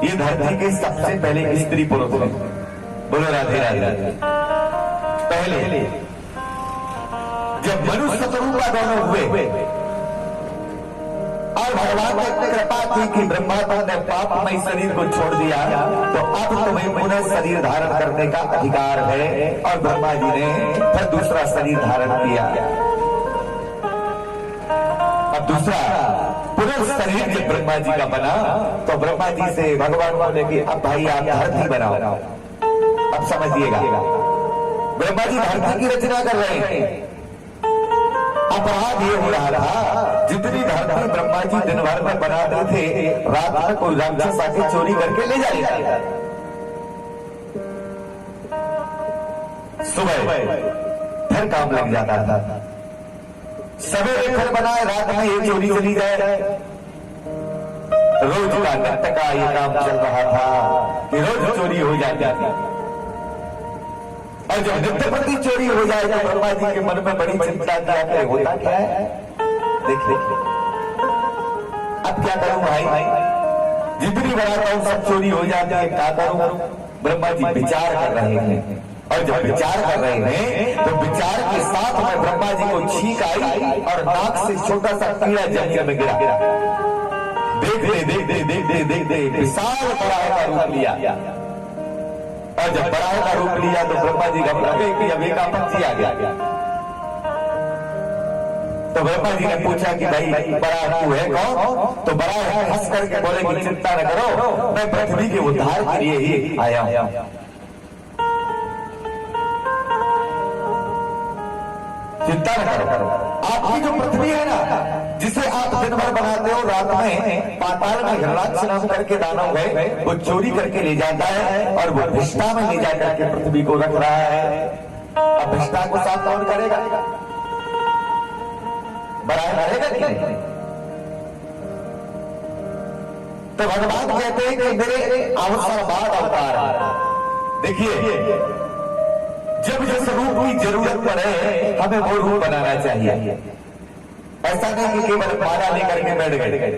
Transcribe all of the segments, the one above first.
ये धरती के सबसे पहले स्त्री पुरुष है। बोलो राधे राधे। पहले जब मनुष्य शत्रुपा दोनों हुए और भगवान ने कृपा की कि ब्रह्मा ने पापमय शरीर को छोड़ दिया, तो अब तुम्हें पुनः शरीर धारण करने का अधिकार है। और ब्रह्मा जी ने फिर दूसरा शरीर धारण किया। अब दूसरा पुनः शरीर जब ब्रह्मा जी का बना, तो ब्रह्मा जी से भगवान बोले कि अब भाई आप धरती बनाओ। अब समझिएगा, ब्रह्मा जी धरती की रचना कर रहे हैं। अपराध ये हो रहा था, जितनी धरती ब्रह्मा जी दिन भर में बनाते थे, रात में कोई राक्षस आके चोरी करके ले जाएगा। सुबह फिर काम लग जाता था। सवेरे फिर बनाए, रात में ये चोरी चली जाए। रोज का नित्य का ये काम चल रहा था कि रोज चोरी हो जाती। और जब नित्य प्रति चोरी हो जाए तो ब्रह्मा जी के मन में बड़ी चिंता क्या होता क्या है। देखिए अब क्या करूं भाई, जितनी बनाता हूं सब चोरी हो जाती है, क्या करूं। ब्रह्मा जी विचार कर रहे हैं, और जब विचार कर रहे हैं तो विचार के साथ में ब्रह्मा जी को छींक आई और नाक से छोटा सा कीड़ा जमीन में गिरा। देखते विशाल बड़ा का रूप लिया। और जब बड़ा का रूप लिया तो ब्रह्मा जी घबरा गए कि अब एक आपत्ति आ गया। तो ब्रह्मा जी ने पूछा कि भाई बड़ा तू है कौन। तो बड़ा हंस करके बोले कि चिंता न करो, मैं पृथ्वी के उद्धार के लिए ही आया हूं। चिंता न करो, आपकी जो पृथ्वी है ना, जिसे आप दिन भर बनाते हो, रात में पाताल में हिरणाक्ष नाम करके दानव गए, वो चोरी करके ले जाता है और वो भिष्टा में ले जाकर के पृथ्वी को रख रहा है। अब भिष्टा को साफ कौन करेगा, बराबर रहेगा कि नहीं। तो भगवान कहते हैं कि मेरे अवसर बाद अवतार। देखिए जब जिस रूप की जरूरत पड़े हमें वो रूप बनाना चाहिए। ऐसा नहीं कि केवल माला लेकर के बैठ गए।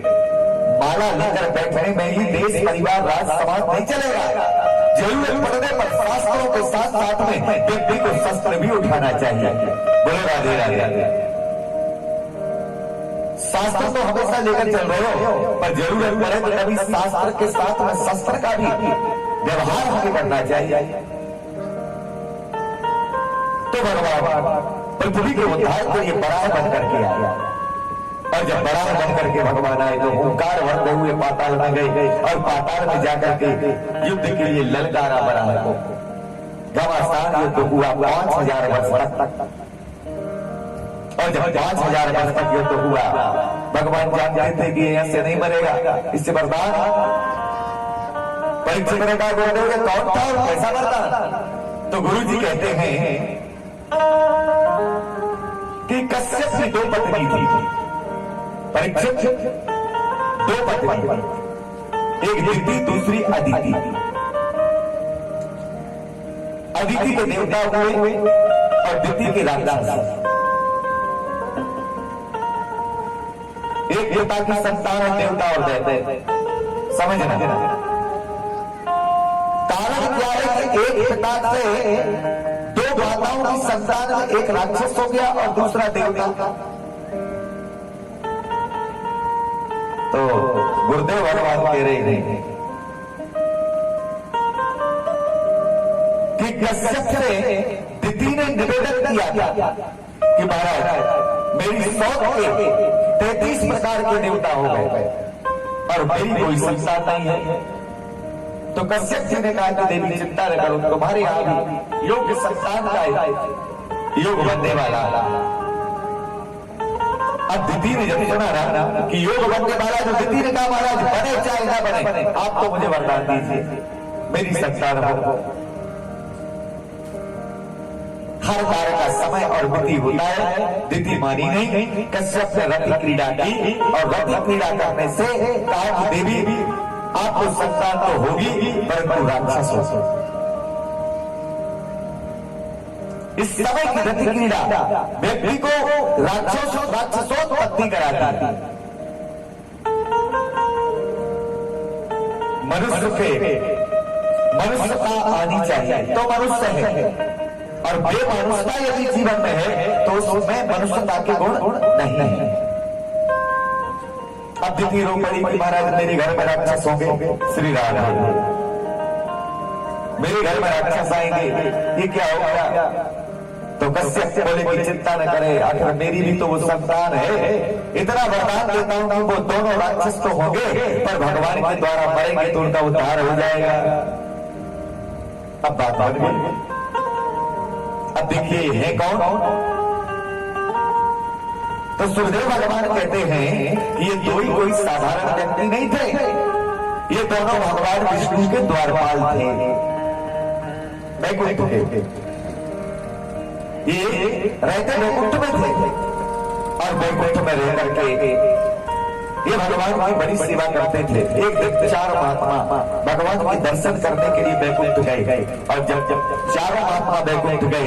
माला लेकर बैठने में ही देश परिवार राज समाज नहीं चलेगा। जरूरत पड़ने पर शास्त्रों के साथ साथ में व्यक्ति को शस्त्र भी उठाना चाहिए। बोले राधे राधे। शास्त्र तो हमेशा लेकर चल रहे हो, पर जरूरत पड़े तो कभी शास्त्र के साथ में शस्त्र का भी व्यवहार हमें करना चाहिए। तो भगवान पृथ्वी के उद्धार के लिए बड़ा बन करके आया। और जब बड़ा बन करके भगवान आए तो ओंकार भरते हुए पाताल में गए और पाताल में जाकर के युद्ध के लिए ललकारा बड़ा को घमासान युद्ध हुआ 5000 वर्ष तक। और जब 5000 वर्ष तक युद्ध हुआ, भगवान जानते थे कि ऐसे नहीं मरेगा, इससे बर्दाश्त परीक्षा करेगा। बोलोगे कौन था और कैसा मरता। तो गुरु जी कहते हैं कि कश्यप की 2 पत्नी थी। परीक्षित 2 पत्नी, एक दिति दूसरी अदिति। अदिति के देवता हुए और दिति के राक्षस। एक देवता की संतान देवता और दैत्य। समझना कारण क्या है कि एक पिता से 2 माताओं की संतान में एक राक्षस हो गया और दूसरा देवता। तो गुरुदेव भगवान कह रहे हैं कि कश्यप से दिति ने निवेदन किया कि महाराज मेरी 100 के 33 प्रकार के देवता हो गए और मेरी कोई संतान नहीं है। तो कश्यप जी ने कहा कि देवी चिंता न करो, तुम्हारे यहां भी योग्य संतान का योग बनने वाला। अब दिति ने जब सुना ना कि योग बनने वाला, जो दिति ने कहा महाराज बने चाहे ना बने, आप तो मुझे वरदान दीजिए मेरी संतान हो। हर कार्य का समय और विधि होता है। दिति मानी नहीं, कश्यप ने रति क्रीड़ा की और रति क्रीड़ा करने से कहा कि देवी आपको संतान तो होगी परंतु राक्षस हो। इस समय की रति क्रीड़ा व्यक्ति को राक्षसोत्पत्ति कराती है। मनुष्यता आनी चाहिए तो मनुष्य है, और बेमनुष्यता यदि जीवन में है तो उसमें मनुष्यता के गुण नहीं है। अब देखिए रो पड़ी कि महाराज मेरे घर में राक्षस होंगे, श्री राम मेरे घर में राक्षस आएंगे, ये क्या होगा? तो कश्यप बोले कि चिंता न करे, आखिर मेरी भी तो वो संतान है, इतना वरदान देता हूं कि वो दोनों राक्षस तो होंगे पर भगवान के द्वारा मरेंगे तो उनका उद्धार हो जाएगा। अब बात बन गई। अब देखिए है कौन? तो सुखदेव भगवान कहते हैं कि ये दो ही कोई साधारण व्यक्ति नहीं थे, ये दोनों भगवान विष्णु के द्वारपाल थे, वैकुंठ के। ये रहते वैकुंठ में थे और वैकुंठ में रह करके ये भगवान की बड़ी सेवा करते थे। एक दिन चार महात्मा भगवान के दर्शन करने के लिए वैकुंठ गए, और जब चारों महात्मा वैकुंठ गए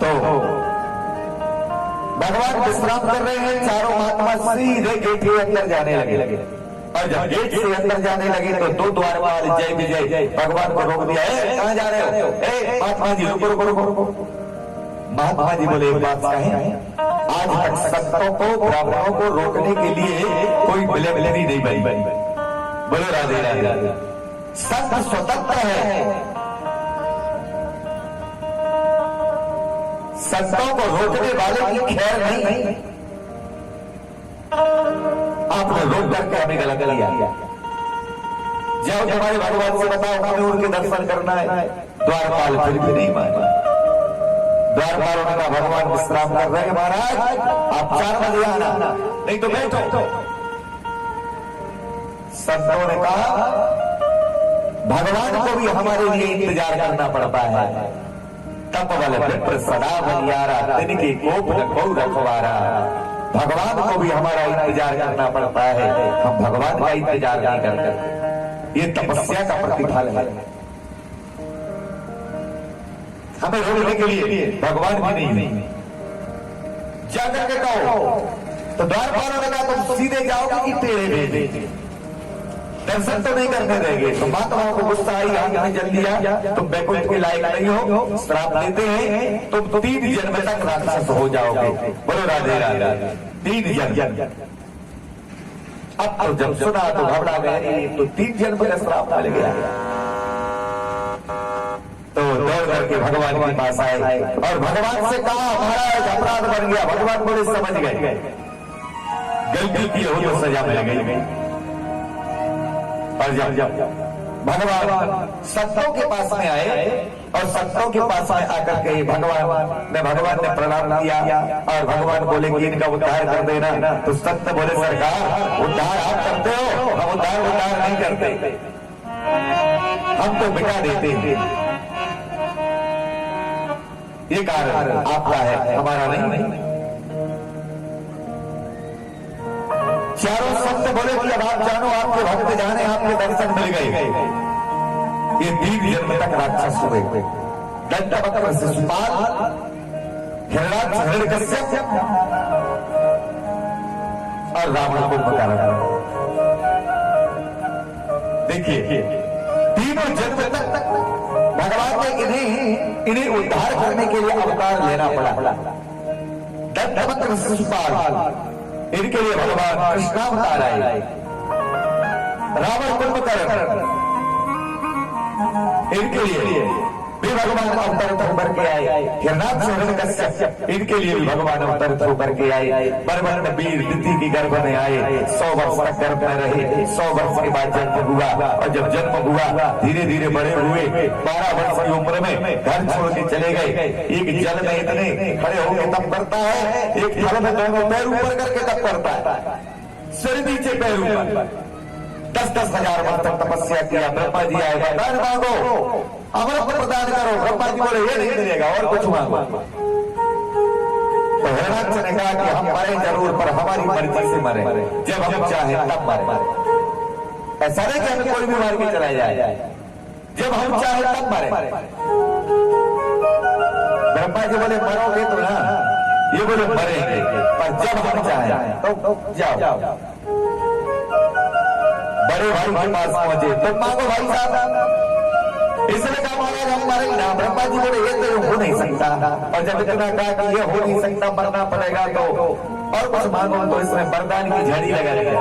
तो भगवान विश्राम कर रहे हैं, चारों महात्मा सीधे गेट के अंदर जाने लगे, और जब गेट से अंदर जाने लगे तो दो द्वारपाल जय विजय भगवान को रोक दिया। कहां जा रहे हो? महात्मा जी रुको रुको रुको। महात्मा जी बोले एक बात कहें, आज तक संतों को ब्राह्मणों को रोकने के लिए कोई बिलेबलेरी नहीं बनी। बोलो राधे राधे। संत स्वतंत्र है, संतों को रोकने वाले की खैर नहीं। आपने रोक करके हमें गलत किया। जाओ तुम्हारे भगवान से बताओ हमें उनके दर्शन करना है। द्वारपाल फिर भी नहीं माना। द्वारपाल उनका भगवान विश्राम कर रहे हैं, महाराज आप 4 बजे आना, नहीं तो बैठो। संतों ने कहा भगवान को भी हमारे लिए इंतजार करना पड़ता है। तप बल विप्र सदा बलियारा, दिन के कोप रखो रखवारा। भगवान को भी हमारा इंतजार करना पड़ता है, हम भगवान का इंतजार नहीं करते। ये तपस्या का प्रतिफल है। हमें रोकने के लिए भगवान भी नहीं। जाकर के कहो तो द्वारपालों ने कहा तुम सीधे जाओगे कि टेढ़े भेजे, दर्शन तो नहीं करने देंगे। तो महात्माओं को गुस्सा आई, हमने जल दिया, तुम वैकुंठ के लायक नहीं हो, श्राप देते हैं तुम 3 जन्म तक राक्षस हो जाओगे। बोलो राधे राधे। 3 जन्म। अब तो जब सुना तो घबरा गए, तो 3 जन्म का श्राप मिल गया। तो दौड़ करके भगवान के पास आए और भगवान से कहा महाराज अपराध बन गया। भगवान बोले समझ गए, गलती की हो तो सजा मिल गई। और जब भगवान संतों के पास में आए और संतों के पास में आकर के भगवान ने प्रणाम किया और भगवान बोले कि इनका उद्धार कर देना। तो संत बोले सरकार उद्धार आप करते हो, हम उद्धार नहीं करते, हम तो मिटा देते हैं। ये कारण आपका है, हमारा नहीं। चारों संत बोले कि अब आप जानो, आपके भक्त जाने, आपके दर्शन मिल गए। ये 3 जन्म तक राक्षस हुए। दंतवक्र शिशुपाल, हिरणाक्ष हिरण्यकश्यप और रावण कुंभकर्ण। देखिए 3 जन्म तक भगवान ने इन्हें उद्धार करने के लिए अवतार लेना पड़ा। दंतवक्र शिशुपाल, इनके लिए भगवान कृष्णावतार आए। रावण कुंभकर्ण, इनके लिए भी भगवान अवतरित होकर के आए। हिरणाक्ष हिरण्यकश्यप, इनके लिए भी भगवान अवतरित होकर के आए। बर्बन वीर दिति की गर्भ में आए, 100 वर्ष तक गर्भ में रहे। 100 वर्ष के बाद जन्म हुआ, और जब जन्म हुआ धीरे धीरे बड़े हुए। 12 वर्ष की उम्र में घर छोड़ के चले गए। एक जल में इतने खड़े होकर तप करता है, एक थल में दोनों पैर ऊपर करके तप करता है, सिर नीचे पैर ऊपर। 10-10 हजार वर्ष तक तपस्या किया। ब्रह्मा जी आए, वरदान मांगो, अमृत प्रदान करो। ब्रह्मा जी बोले ये नहीं मिलेगा, और कुछ मांगो। तो हिरणाक्ष ने कहा कि हम मरे जरूर, पर हमारी मर्जी से मरे, जब हम चाहे तब मरे। ऐसा नहीं कि हमें कोई भी मार के चला जाए, जब हम चाहे तब मरे। ब्रह्मा जी बोले मरोगे तो ना, ये बोले मरेंगे, पर जब हम चाहे तो जाओ। बड़े भाई के पास पहुंचे, तो मांगो भाई साहब। इसने कहा महाराज हम मारेंगे ना। ब्रह्मा जी बोले ये तो हो नहीं सकता, और जब इतना कहा कि ये हो नहीं सकता, मरना पड़ेगा, तो और कुछ मांगो। तो इसमें वरदान की झड़ी लगा दिया।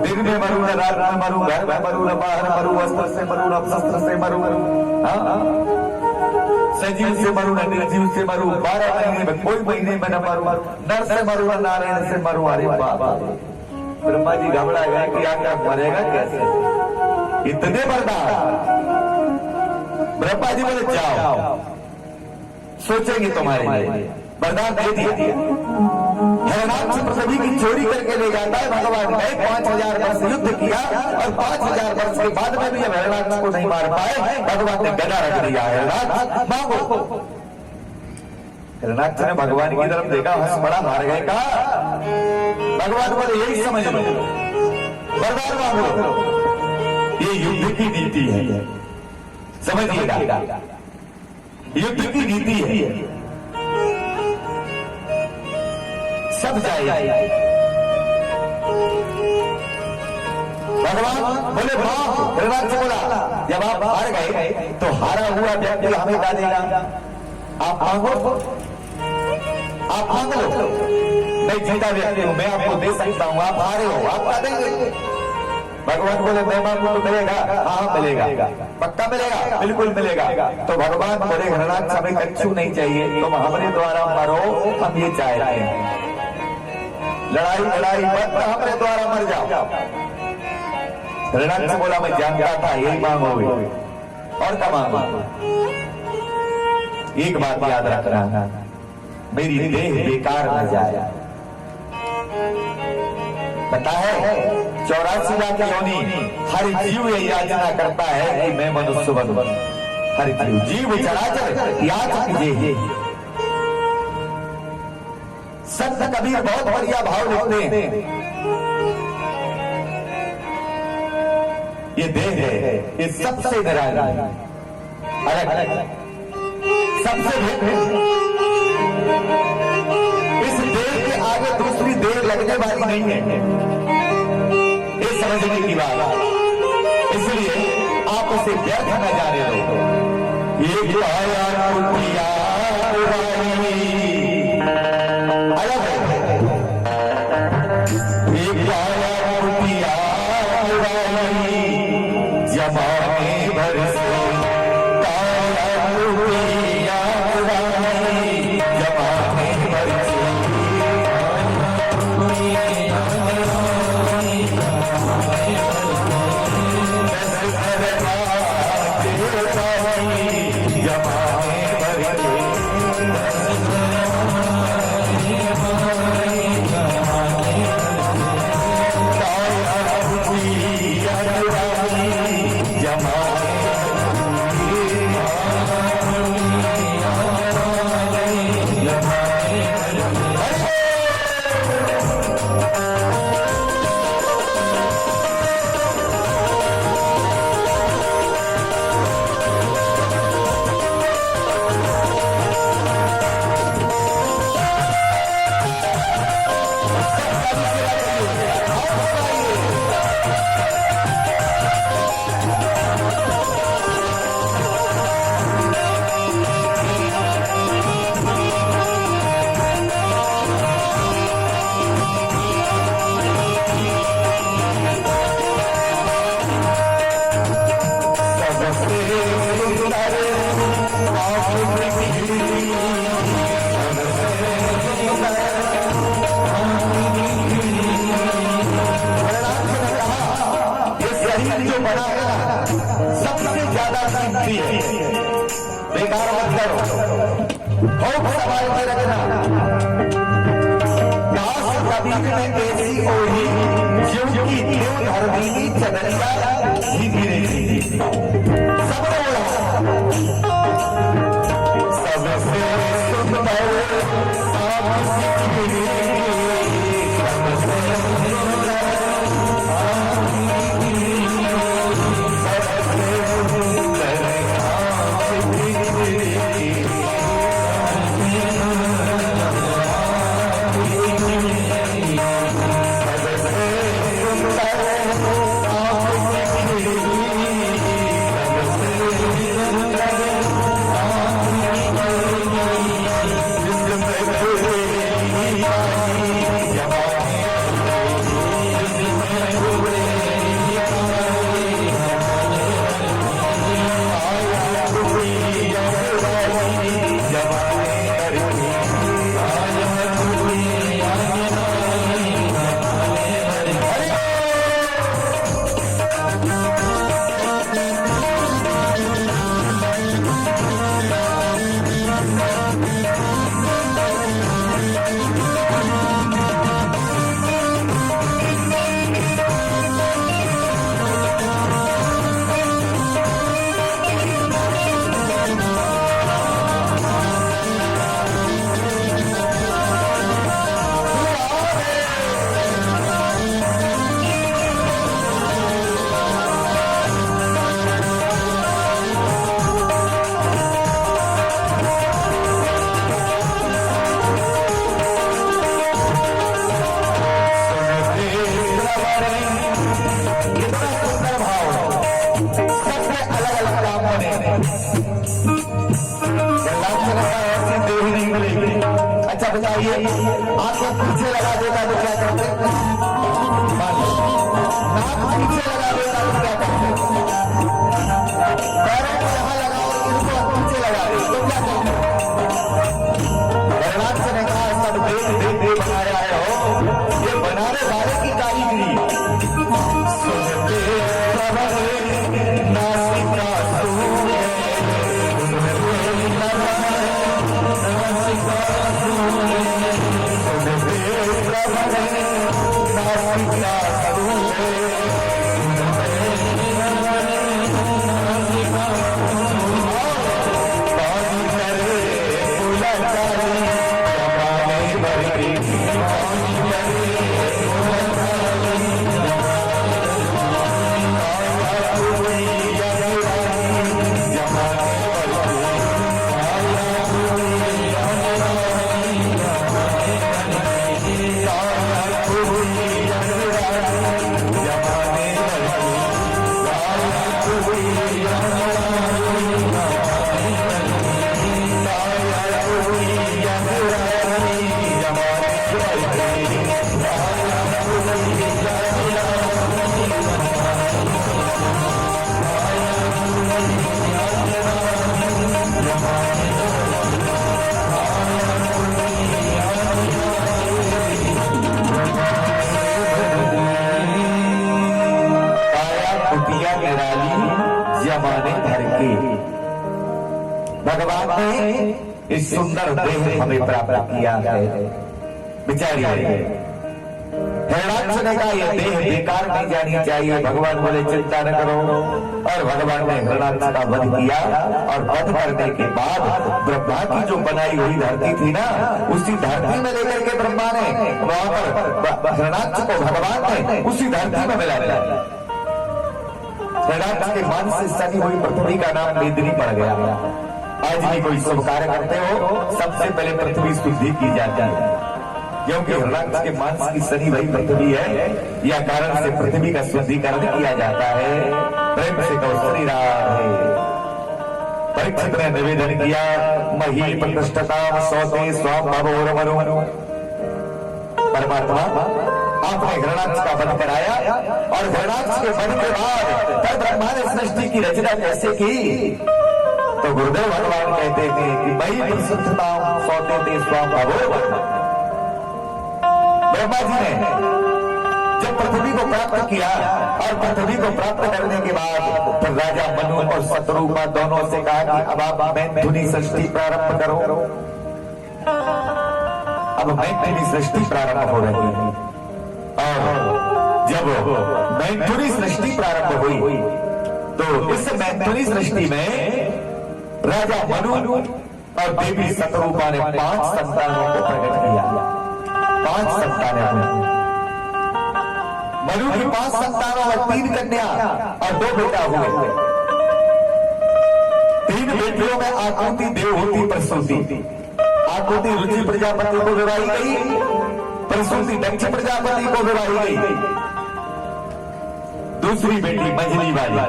दिन में मरू न रात में मरू, घर में मरू न बाहर मरू, अस्त्र से मरू न शस्त्र से मरू, सजीव से मरू न निर्जीव से मरू, 12 महीने में कोई महीने में न मरू, नर से मरू न नारायण से मरू। अरे बाबा, ब्रह्मा जी घबरा गए कि आकर मरेगा कैसे, इतने वरदान। ब्रह्मा जी बोले जाओ, सोचेंगे तुम्हारे लिए। वरदान दे दिया। हिरणाक्ष पृथ्वी की चोरी करके ले जाता है भगवान ने। 5000 वर्ष युद्ध किया, और 5000 वर्ष के बाद में भी जब हिरणाक्ष को नहीं मार पाए, भगवान ने गदा रख दिया। हिरणाक्ष मांगो। हिरणाक्ष ने भगवान की तरफ देखा, हंस बड़ा, हार गए। कहा भगवान बोले यही समझ लो, वरदान मांगो। ये युद्ध की नीति है, समझिएगा, युद्ध की नीति है। सब जाएगा। भगवान बोले मां। हिरणाक्ष बोला जब आप हार गए तो हारा हुआ व्यक्ति हमें गा देगा। आप मांगो, आप मांग लो। मैं जीता व्यक्ति हूं, मैं आपको दे सकता हूं, आप हारे हो, आप गा देंगे। भगवान बोले मैं मांगू तो मिलेगा? हाँ मिलेगा। पक्का मिलेगा? बिल्कुल मिलेगा। तो भगवान बोले हिरणाक्ष हमें कच्छू नहीं चाहिए, तुम हमारे द्वारा मरो, हम ये चाहते हैं। लड़ाई लड़ाई मत, हमारे द्वारा मर जाओ। हिरणाक्ष बोला मैं जानता था यही मांगोगे, और क्या मांगो? एक बात याद रखना, मेरी देह बेकार न जाए। पता है 84 लाख योनि हर जीव ये याचना करता है कि मैं मनुष्य बनूं। हर जीव चराचर याचक ये। संत कबीर बहुत बढ़िया भाव लिखते हैं। ये देह है, ये सबसे निराला है, अलग सबसे भिन्न। इस देह के आगे दूसरी देह लगने वाली नहीं है, ये समझने की बात। इसलिए आप उसे व्यर्थ न जाने दो। ये काया कुटिया अलग है, ये काया कुटिया जमाने भर से काया कुटिया जमाने भर से बेकार मत करो, खूब सवाल में रखना। दास कबीर ने ऐसी ओढ़ी ज्यों की त्यों धर्मी चदरिया धीरे धीरे सबसे सुंदर अलग अलग काम बने। ऐसी देह नहीं मिलेगी। अच्छा बताइए, आंखें पीछे लगा देता तो क्या करते? नाक पीछे लगा देता तो क्या करते? पैरों को यहाँ लगाओ, इनको पीछे लगा दे तो क्या करते? भगवान ने कहा सब देख देख देख बनाया है हो, ये बनाने वाले की कारीगरी। सुनते नासिका सुने, भगवान ने इस सुंदर देह हमें प्राप्त किया है। बिचारी हिरणाक्ष ने कहा यह देह बेकार नहीं जानी चाहिए। भगवान बोले चिंता न करो, और भगवान ने हिरणाक्ष का वध किया, और वध करने के बाद ब्रह्मा की जो बनाई हुई धरती थी ना, उसी धरती में लेकर के ब्रह्मा ने वहां पर हिरणाक्ष को भगवान ने उसी धरती में मिला दिया। हिरणाक्ष के मन से सनी हुई पृथ्वी का नाम मेदिनी पड़ गया। आज भी कोई शुभ कार्य करते हो, सबसे पहले पृथ्वी शुद्धि की जाती है, क्योंकि हिरणाक्ष के मांस की सनी वही पृथ्वी है। या कारण से पृथ्वी का शुद्धिकरण किया जाता है। प्रेम से कहो श्री राधे। परीक्षित ने निवेदन किया, मही प्रतिष्ठता सौते स्वाम भवोरमनु। परमात्मा आपने हिरणाक्ष का वध कराया, और हिरणाक्ष के वध के बाद तब ब्रह्मा ने सृष्टि की रचना कैसे की? तो गुरुदेव भगवान कहते थे कि मई प्रतिष्ठता सौते थे स्वाम भवोरमनु। ब्रह्मा जी ने जब पृथ्वी को प्राप्त किया, और पृथ्वी को प्राप्त करने के बाद फिर राजा मनु और शत्रुघ्न दोनों से कहा कि अब आप मैथुनी सृष्टि प्रारंभ करो। अब मैथुनी सृष्टि प्रारंभ हो रही है, और जब मैथुनी सृष्टि प्रारंभ हुई तो इस मैथुनी सृष्टि में राजा मनु और देवी शत्रुघ्न ने 5 संतानों को प्रकट किया। 5 संतानें हुई। मनु की 5 संतानों में 3 कन्या और 2 बेटा हुए। 3 बेटियों में आकृति देवहूति प्रसूति। आकृति रुचि प्रजापति को विवाही गई, प्रसूति दक्ष प्रजापति को विवाही गई। दूसरी बेटी मंजली वाली,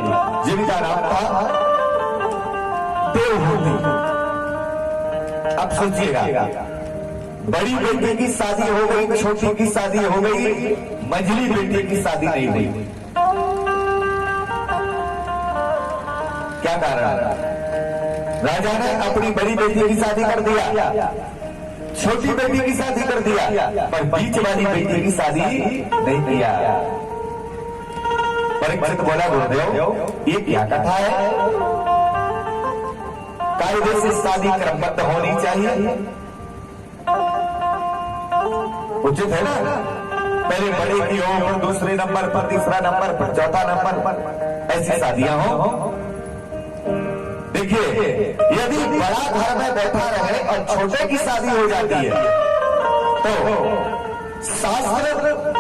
जिनका नाम था देवहूति। अब सोचिएगा, बड़ी बेटी की शादी हो गई, छोटी की शादी हो गई, मंझली बेटी की शादी नहीं हुई। क्या कारण? राजा ने अपनी बड़ी बेटी की शादी कर दिया, छोटी बेटी की शादी कर दिया, पर बीच वाली बेटी की शादी नहीं किया। परीक्षित बोला, गुरुदेव ये क्या कथा है? कायदे से शादी क्रमबद्ध होनी चाहिए, उचित है ना? पहले बड़े की हो, फिर दूसरे नंबर पर, तीसरा नंबर पर, चौथा नंबर पर, ऐसी शादियां हो। देखिए, यदि बड़ा घर में बैठा रहे और छोटे की शादी हो जाती है तो शास्त्र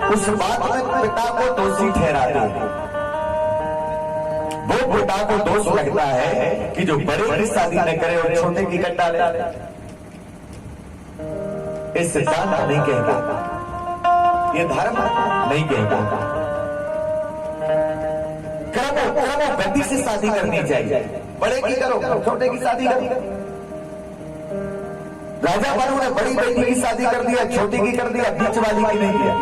उस बात में पिता को दोषी ठहराते हैं। वो पिता को दोष लगता है कि जो बड़े की शादी न करे और छोटे की कर डाले। इस सिद्धांत नहीं कहता, ये धर्म नहीं कहता। क्रम वो गति से शादी करनी चाहिए। बड़े की करो, छोटे की शादी करो। राजा मनु ने बड़ी बेटी की शादी कर दिया, छोटी की कर दिया, बीच वाली की नहीं किया।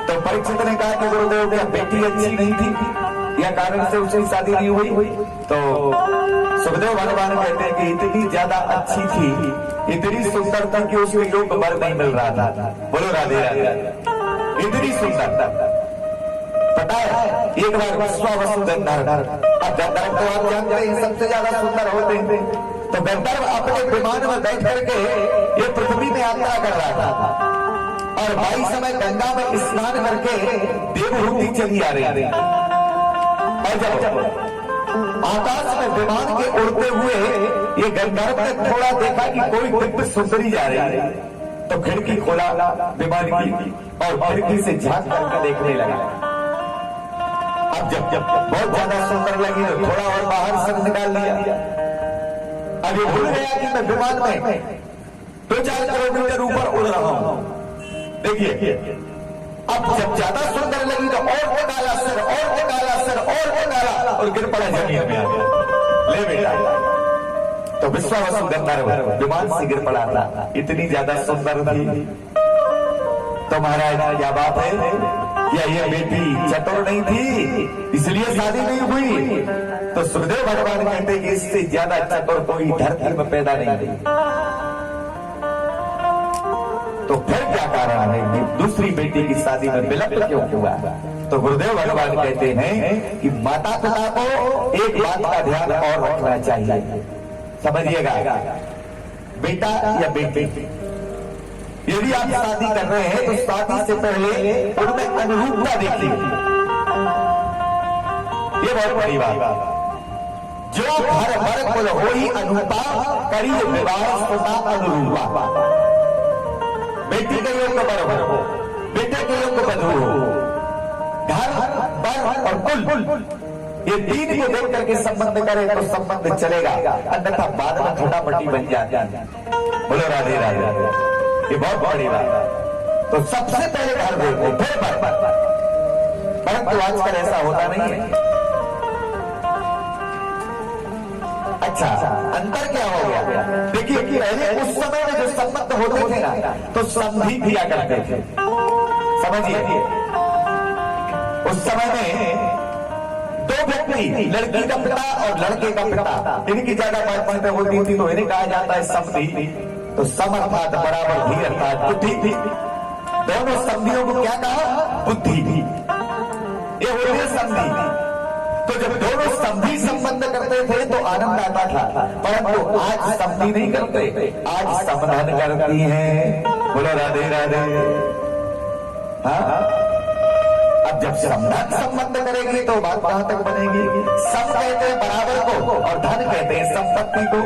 तो परीक्षित ने कहा कि गुरुदेव क्या बेटी अच्छी नहीं थी या कारण से उसकी शादी नहीं हुई? तो सुखदेव भगवान कहते हैं कि इतनी ज्यादा अच्छी थी, इतनी सुंदर थी कि उसको योग वर नहीं मिल रहा था। बोलो राधे राधे। इतनी सुंदर, पता है एक बार विश्वावसु गंधर्व, अब गंधर्व तो आप जानते हैं सबसे ज्यादा सुंदर होते हैं। तो गंधर्व अपने विमान में बैठ करके ये पृथ्वी में यात्रा कर रहा था और भाई समय गंगा में स्नान करके देवहूति चली आ रही थी। और जब आकाश में विमान के उड़ते हुए ये गंधर्व ने थोड़ा देखा कि कोई दिव्य सुंदरी जा रही है, तो खिड़की खोला विमान की और खिड़की से झांक करके देखने लगा। अब जब बहुत ज्यादा सुंदर लगी तो थोड़ा और बाहर सर निकाल लिया। अब ये भूल गया कि मैं विमान में 2-4 किलोमीटर ऊपर उड़ रहा हूं। देखिए अब जब ज्यादा सुंदर लगी तो और निकाला सर, और निकाला सर, और निकाला और गिर पड़ा जमीन में आ गया। ले बेटा, तो विश्वावसु गंधर्व विमान से गिर पड़ा था, इतनी ज्यादा सुंदर थी। तो महाराज क्या बात है, या ये बेटी चतुर नहीं थी इसलिए शादी नहीं हुई? तो सुखदेव भगवान कहते कि इससे ज्यादा चतुर कोई धरती में पैदा नहीं हुई। तो फिर क्या कारण है कि दूसरी बेटी की शादी में विलंब क्यों हुआ? तो गुरुदेव भगवान कहते हैं कि माता पिता को एक बात का ध्यान और रखना चाहिए। समझिएगा, बेटा या बेटी यदि आप शादी कर रहे हैं तो शादी से पहले उनमें अनुरूपता देखिए। ये बहुत बड़ी बात। जो घर भर कुल होई अनुरूपा, करी विवाह सुना अनुरूपा। बेटी के योग बर हो, बेटे के योग बधू हो, घर बर और कुल ये तीन को देख करके संबंध करे तो संबंध चलेगा, अन्यथा बाद में खटापटी बन जाती है। बोलो राधे राधे। ये बहुत बड़ी बात है। तो सबसे पहले घर देखो फिर बर, परंतु आजकल ऐसा होता नहीं है। अच्छा, अंतर क्या हो गया? देखिए कि पहले उस समय में जो संबंध होते थे ना, तो संधि किया करते थे। समझिए, उस समय में दो व्यक्ति, लड़की का पिता और लड़के का पिता, इनकी ज्यादा बातचीत होती थी तो इन्हें कहा जाता है समधि। तो सम अर्थात बराबर, धी अर्थात बुद्धि थी। दोनों संधियों को क्या कहा? बुद्धि थी। ये होती है संधि। तो जब दोनों संधि संबंध करते थे तो आनंद आता था, परंतु आज संधि नहीं करते, आज समाधान करती हैं। बोलो राधे राधे। हाँ, अब जब समाधान संबंध करेगी तो बात कहां तक बनेगी? सम कहते हैं बराबर को और धन कहते हैं संपत्ति को।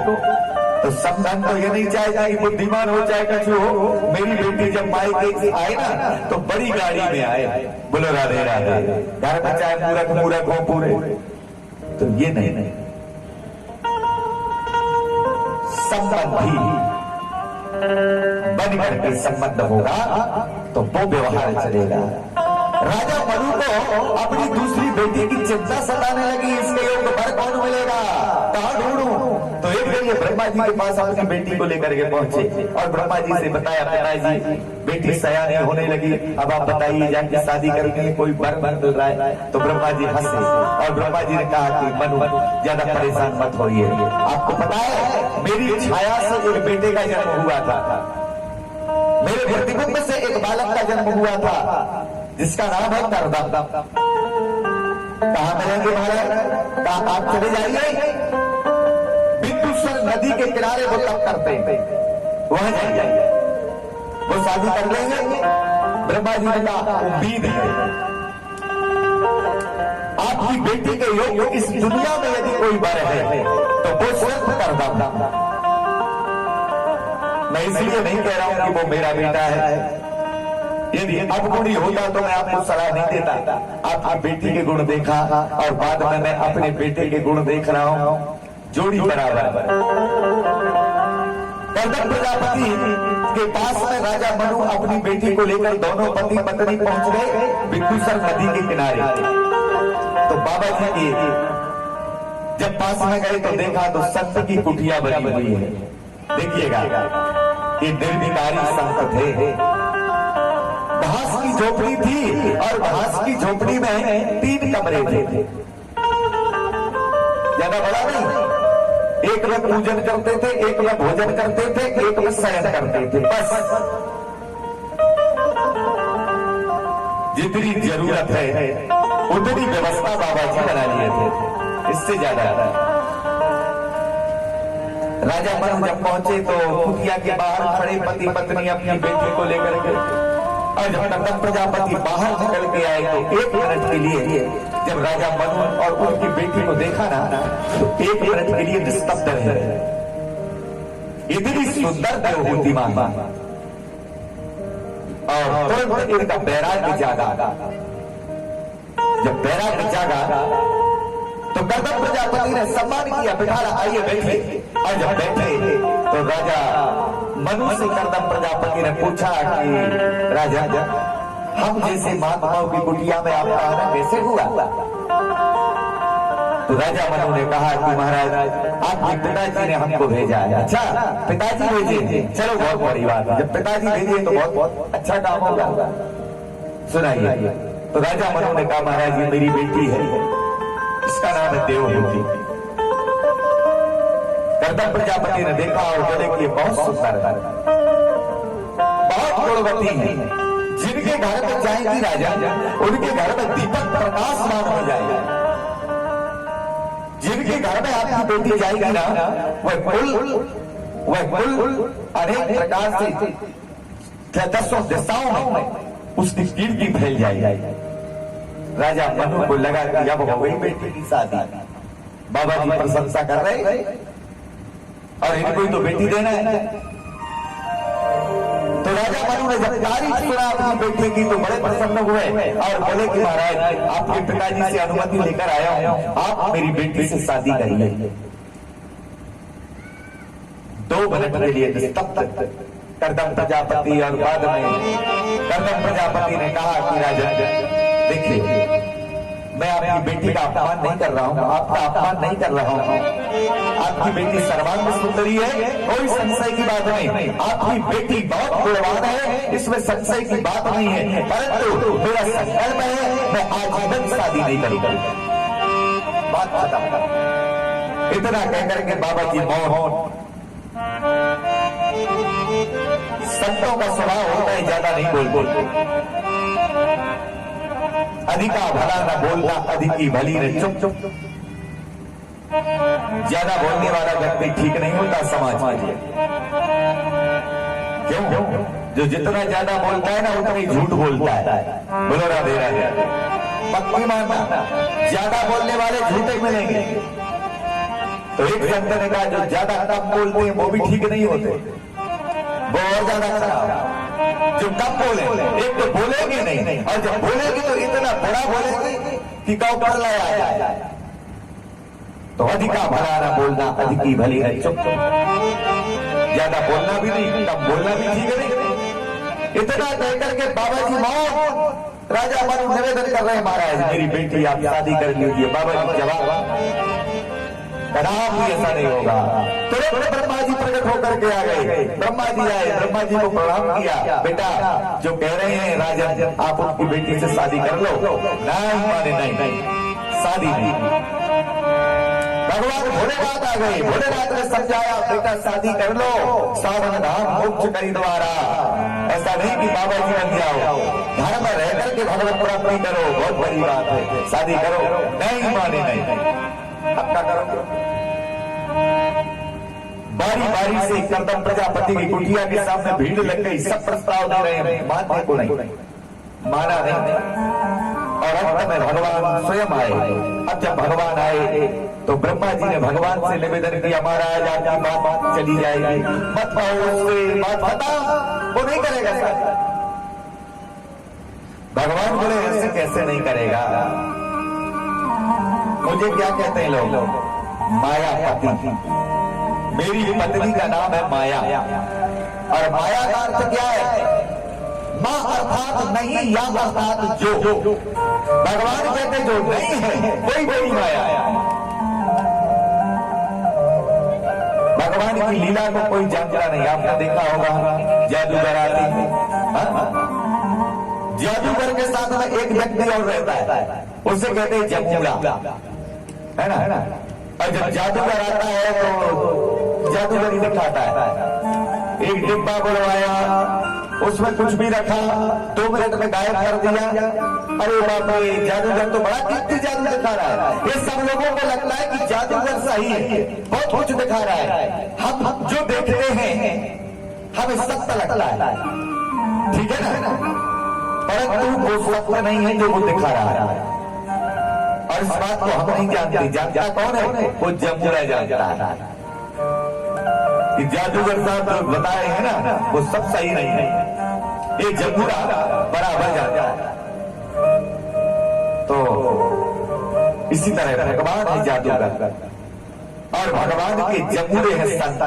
तो संबंध तो ये नहीं चाहेगा कि बुद्धिमान हो चाहे कुछ हो, मेरी बेटी जब मायके आए ना तो बड़ी गाड़ी में आए। बोलो राधे राधे। घर में चाहे मूर्ख हो पूरे, तो ये नहीं। संबंधी बन करके संबंध होगा तो वो व्यवहार चलेगा। राजा मनु को अपनी दूसरी बेटी की चिंता सताने लगी, इसके योग वर कौन मिलेगा, कहां ढूंढूं? तो एक दिन ये ब्रह्मा जी के पास अपनी बेटी को लेकर के पहुंचे और ब्रह्मा जी से बताया, पिताजी बेटी सयानी होने लगी, अब आप बताइए जाके शादी करके कोई वर मिल रहा है। तो ब्रह्मा जी हंसे और ब्रह्मा जी ने कहा कि मनु ज्यादा परेशान मत होइए, आपको पता है मेरी छाया से एक बेटे का जन्म हुआ था, मेरे प्रतिबिंब से एक बालक का जन्म हुआ था जिसका नाम है करदम। कहां मिलेंगे महाराज? कहा आप चले जाइए बिंदुसर नदी के किनारे, वो तब करते हैं, वहां जाइए, वो शादी कर लेंगे। ब्रह्मा जी ने कहा उम्मीद है आपकी बेटी के योग इस दुनिया में यदि कोई वर है तो वो सिर्फ करदम। मैं इसलिए नहीं कह रहा हूं कि वो मेरा बेटा है, यदि अवगुणी होता तो मैं आपको सलाह नहीं देता। आपकी बेटी के गुण देखा और बाद में मैं अपने बेटे के गुण देख रहा हूं, जोड़ी बराबर। करदम प्रजापति के पास में राजा मनु अपनी बेटी को लेकर दोनों पति पत्नी पहुंच गए बिंदुसर नदी के किनारे। तो बाबा जी की जब पास में गए तो देखा तो संत की कुटिया बनी हुई है। देखिएगा ये निर्विकारी संत थे। घास की झोपड़ी थी और घास की झोपड़ी में 3 कमरे थे, ज्यादा बड़ा नहीं। एक में पूजन करते थे, एक में भोजन करते थे, एक में शयन करते थे, बस। जितनी जरूरत है उतनी व्यवस्था बाबा जी बना लिए थे, इससे ज्यादा। राजा मनु जब पहुंचे तो कुटिया के बाहर खड़े पति पत्नी अपनी बेटी को लेकर के, और जब नंदन प्रजापति बाहर निकल के आए तो 1 मिनट के लिए जब राजा मनु और उनकी बेटी को देखा ना तो 1 मिनट के लिए निस्तब्ध रहे। इतनी सुंदर देवहूति मां और तुरंत इनका बैराग्य जागा। जब बैराग्य जागा तो गर्दन प्रजापति ने सम्मान किया, बिठाला, आइए बैठिए। और जब बैठे तो राजा मनु से गर्दन प्रजापति ने पूछा कि राजा हम जैसे महात्माओं की कुटिया में आपका आना कैसे हुआ? तो राजा मनु ने कहा कि महाराज आपके पिताजी ने हमको भेजा है। अच्छा, पिताजी भेजे, चलो बहुत बड़ी बात है। जब पिताजी भेजे तो बहुत अच्छा काम होगा। सुनाइए। तो राजा मनु ने कहा महाराज ये मेरी बेटी है, इसका नाम है देवहूति। गर्दन प्रजापति ने देखा और बोले कि ये बहुत सुंदर है, बहुत गुणवती है। जिनके घर में जाएगी राजा उनके घर में दीपक प्रकाशमान हो जाएगा। जिनके घर में आपकी बेटी जाएगी ना वह कुल अनेक प्रकार से 10 दिशाओं में उसकी कीर्ति फैल जाएगी। राजा मनु को लगा कि अब हो गई बेटी की शादी। बाबा जी प्रशंसा कर रहे और इनको ही तो बेटी देना है। तो राजा मनु ने जब तारीफ सुना अपनी बेटी की तो बड़े प्रसन्न हुए और बोले कि महाराज आपके पिताजी से अनुमति लेकर आया हूं, आप मेरी बेटी से शादी करिए। 2 मिनट के लिए निस्तब्ध गर्दन प्रजापति और बाद में गर्दन प्रजापति ने कहा कि राजा देखिए मैं आपकी बेटी का अपमान नहीं कर रहा हूं, आपका अपमान नहीं कर रहा हूं। आपकी बेटी सर्वांग सुंदरी है, कोई संशय की बात नहीं। आपकी बेटी बहुत गुणवान है, इसमें संशय की बात नहीं है। परंतु मेरा संकल्प है मैं आजीवन शादी नहीं करूंगा। बात खत्म। इतना कहकर के बाबा जी मौन। संतों का स्वभाव होता है ज्यादा नहीं बोलते। अधिका भला न बोलना, अधिकी भली न चुप। ज्यादा बोलने वाला व्यक्ति ठीक नहीं होता समाज के लिए। क्यों? जो जितना ज्यादा बोलता है ना उतना ही झूठ बोलता है। बोलो ना दे रहा है पक्की मानना, ज्यादा बोलने वाले झूठे मिलेंगे। तो एक संत ने कहा जो ज्यादा कम बोलते हैं वो भी ठीक नहीं होते, वो और ज्यादा खराब। जो कम बोले एक तो बोलेगी नहीं, और जब बोलेगी तो इतना बड़ा बोलेगी कि कौ कर लाया। तो अधिका भला ना बोलना, अधिकी भली है चुप। ज्यादा बोलना भी नहीं, कम बोलना भी ठीक नहीं। इतना कहकर के बाबा जी मौन। राजा मनु निवेदन कर रहे हैं महाराज मेरी बेटी आप शादी कर लीजिए। बाबा जी जवाब कदापि ऐसा नहीं होगा। तुरंत ब्रह्मा जी प्रकट होकर के आ गए। ब्रह्मा जी आए, ब्रह्मा जी को प्रणाम किया। बेटा जो कह रहे हैं राजन आप उनकी बेटी से शादी कर लो। नहीं माने नहीं, शादी नहीं। भगवान भोलेनाथ आ गए। भोलेनाथ ने समझाया बेटा शादी कर लो, साधन धाम मोक्ष करी द्वारा। ऐसा नहीं कि बाबा जी बन जाओ, घर में रह करके भगवत प्राप्ति करो, बहुत बड़ी बात है। शादी करो। नहीं माने नहीं। अब क्या करो? बारी बारी से गर्दन प्रजापति की कुटिया के सामने भीड़ लग गई। सब प्रस्ताव दे रहे हैं, मानने को नहीं, माना नहीं। और अंत में भगवान स्वयं आए। अब जब भगवान आए तो ब्रह्मा जी ने भगवान से निवेदन किया महाराज आपकी बात चली जाएगी, मत पाओ उससे बात बता, वो नहीं करेगा सर। भगवान बोले ऐसे कैसे नहीं करेगा? मुझे क्या कहते हैं लोग? मायापति। मेरी पत्नी का नाम है माया, और माया का अर्थ क्या है? माँ अर्थात नहीं, या अर्थात जो। भगवान कहते जो नहीं है कोई बड़ी माया है। भगवान की लीला को कोई जानता नहीं। आपने देखा होगा जादूगर आते हैं, जादूगर के साथ में एक व्यक्ति और रहता है, उसे कहते हैं जमूरा, है ना। और जब जादूगर आता है तो जादूगर ही दिखाता है। एक डिब्बा बुलवाया, उसमें कुछ भी रखा, 2 मिनट में गायब कर दिया। अरे बाप रे, जादूगर तो बड़ा कीमती जादू दिखा रहा है। ये सब लोगों को लगता है कि जादूगर सही है, बहुत कुछ दिखा रहा है। हम जो देखते हैं हमें सत्य लगता है, ठीक है ना, परंतु वो सत्य नहीं है जो वो दिखा रहा है। और इस बात को हम नहीं जानते। जानता कौन है? वो जमूरा जानता है कि जादूगर साहब जो बताए हैं ना वो सब सही नहीं है। ये जमूरा बराबर जानता है। तो इसी तरह भगवान है जादूगर और भगवान के जमूरे हैं संत।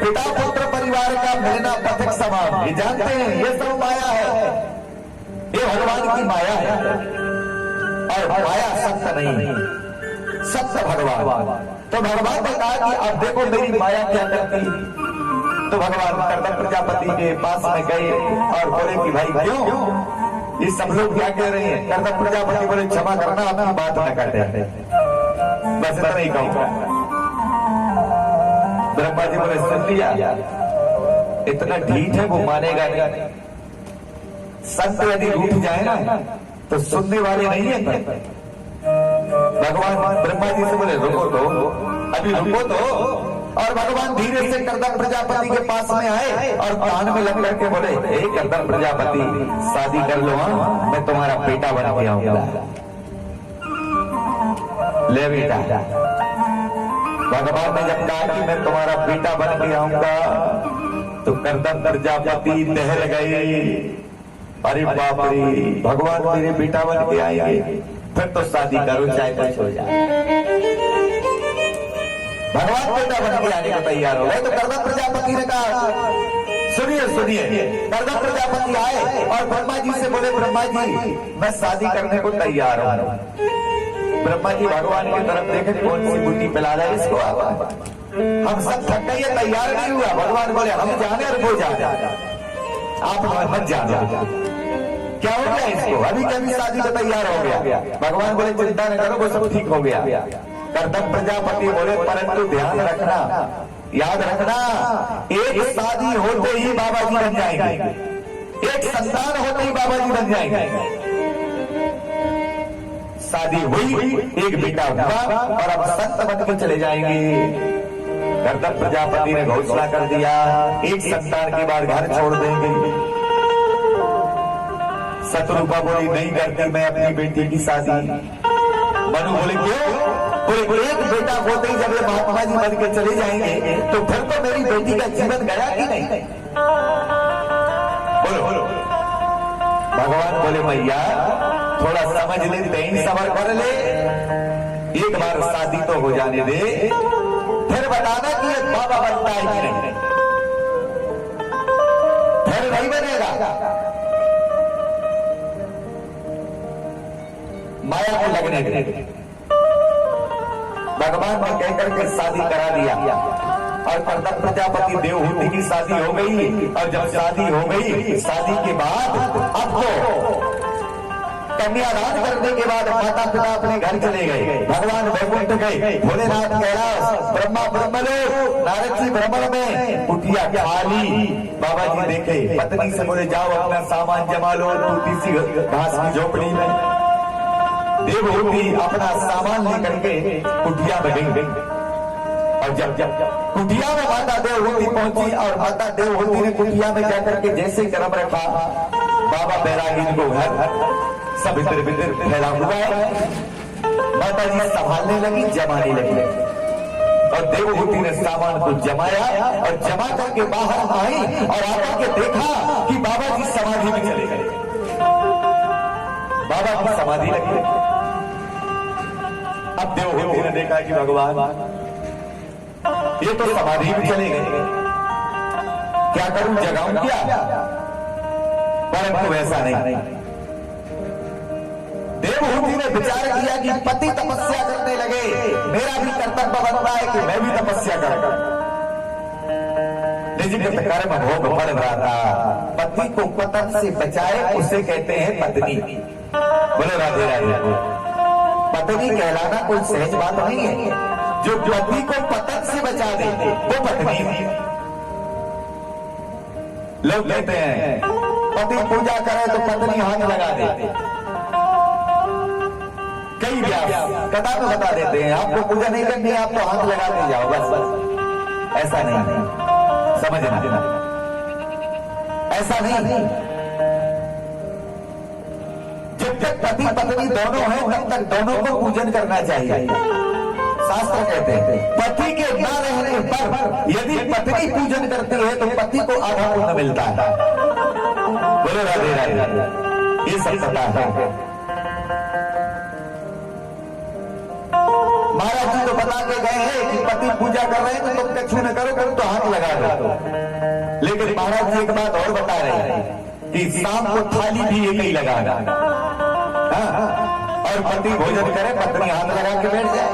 पिता पुत्र परिवार का मिलना पथिक समान, ये जानते हैं ये सब माया है, ये भगवान की माया है। और माया सत्य नहीं, सत्य भगवान। तो भगवान ने कहा कि अब देखो मेरी माया क्या करती। तो भगवान कर्दम प्रजापति के पास में गए और बोले कि भाई क्यों, ये सब लोग क्या कह रहे हैं? कर्दम प्रजापति बोले क्षमा करना, आपकी बात न करते, बस इतना ही कहूंगा। ब्रह्मा जी बोले सुन लिया, इतना ढीठ है वो मानेगा नहीं। संत यदि रूठ जाए ना तो सुनने वाले नहीं है। भगवान ब्रह्मा जी से बोले रुको तो, अभी रुको तो। और भगवान धीरे से कर्दम प्रजापति के पास में आए और कान में लग करके बोले, हे कर्दम प्रजापति शादी कर लो, हाँ मैं तुम्हारा बेटा बन के आऊंगा। ले बेटा। भगवान ने जब कहा कि मैं तुम्हारा बेटा बन के आऊंगा तो कर्दम प्रजापति दहल गए। अरे बाप रे, भगवान मेरे बेटा बन के आएंगे, फिर तो शादी करो चाहे कुछ हो जाए। भगवान बेटा बन के आने को तैयार हो गए। तो कर्दम प्रजापति ने कहा सुनिए सुनिए। कर्दम प्रजापति आए और ब्रह्मा जी से बोले, ब्रह्मा जी मैं शादी करने को तैयार हूँ। ब्रह्मा जी भगवान की तरफ देखे, कौन सी बूटी पिला रहे इसको, हम सब थक गए, तैयार नहीं हुआ। भगवान बोले हम जाने और वो जाने, आप मत जाना। क्या हो गया इसको? अभी कभी शादी को तैयार हो गया। भगवान बोले चिंता न करो, वो सब ठीक हो गया। कर्दम प्रजापति बोले परंतु ध्यान रखना, याद रखना, एक शादी होते ही बाबा जी बन जाएंगे, एक संतान होते ही बाबा जी बन जाएंगे। शादी हुई, एक बेटा हुआ और अब संत बन के चले जाएंगे। कर्दम प्रजापति ने घोषणा कर दिया, एक संतान के बाद घर छोड़ देंगे। शत्रुपा बोली नहीं करती मैं अपनी बेटी की शादी। मनु बोले क्यों? बोले एक बेटा होते ही जब ये महात्मा जी बन के चले जाएंगे तो फिर तो मेरी बेटी का जीवन गया कि नहीं। बोलो बोलो। भगवान बोले मैया थोड़ा समझ ले, तेईन सबर कर ले, एक बार शादी तो हो जाने दे, फिर बताना कि ये बाबा बनता है कि नहीं। फिर नहीं बनेगा। माया को लगने दे। भगवान ने कहकर के शादी करा दिया और कर्दम प्रजापति देवहूति की शादी हो गई। और जब शादी हो गई, शादी के बाद अब तो कन्यादान करने के बाद माता पिता अपने घर चले गए। भगवान वैकुंठ गए, भोलेनाथ कैलाश, ब्रह्मा ब्रह्मलोक, नारद जी भ्रमण में, कुटिया खाली। बाबा जी देखे, पत्नी से बोले जाओ अपना सामान जमा लो टूटी सी घास की झोपड़ी में। देवहूति अपना सामान लेकर के कुटिया में गई। और जब कुटिया में माता देवहूति पहुंची और माता देवहूति ने कुटिया में जाकर के जैसे कदम रखा, बाबा बैरागी को घर सब इधर इधर फैला हुआ है। माता जी संभालने लगी, जमाने लगी और देवहूति ने सामान को जमाया और जमा करके बाहर आई और आकर के देखा कि बाबा जी समाधि में चले गए। बाबा की समाधि लगी। अब देवहूति ने देखा कि भगवान ये तो समाधि में चले गए। क्या करूं, जगाऊं क्या? परंतु ऐसा नहीं। देवहूति ने विचार किया कि पति तपस्या करने लगे, मेरा भी कर्तव्य बनता है कि मैं भी तपस्या करूं। निजकृत कर्म भोग फल भ्राता, पति को पतन से बचाए उसे कहते हैं पत्नी। बोलो राधे राधे। पत्नी कहलाना कोई सहज बात नहीं है। जो पति को पतन से बचा दे वो पत्नी है। लोग कहते हैं पति पूजा करे तो पत्नी हाथ लगा दे। कई व्यास कथा तो बता देते हैं, आपको पूजा नहीं करनी, आप तो हाथ लगाते जाओ बस। ऐसा नहीं, समझना, ऐसा नहीं। जब तक पति पत्नी दोनों हैं तब तक दोनों को पूजन करना चाहिए। शास्त्र कहते हैं पति के न रहने पर यदि पत्नी पूजन करती है तो पति को आधा पुण्य मिलता है। बोलो राधे राधे। ये सब पता है। महाराज जी तो बता के गए हैं कि पति पूजा कर रहे हैं तो तुम कछु न करो, करो तो हाथ लगा दो। लेकिन महाराज जी एक बात और बता रहे हैं कि शाम को थाली भी एक ही लगाना, और पति भोजन करे, पत्नी हाथ लगा के बैठ जाए,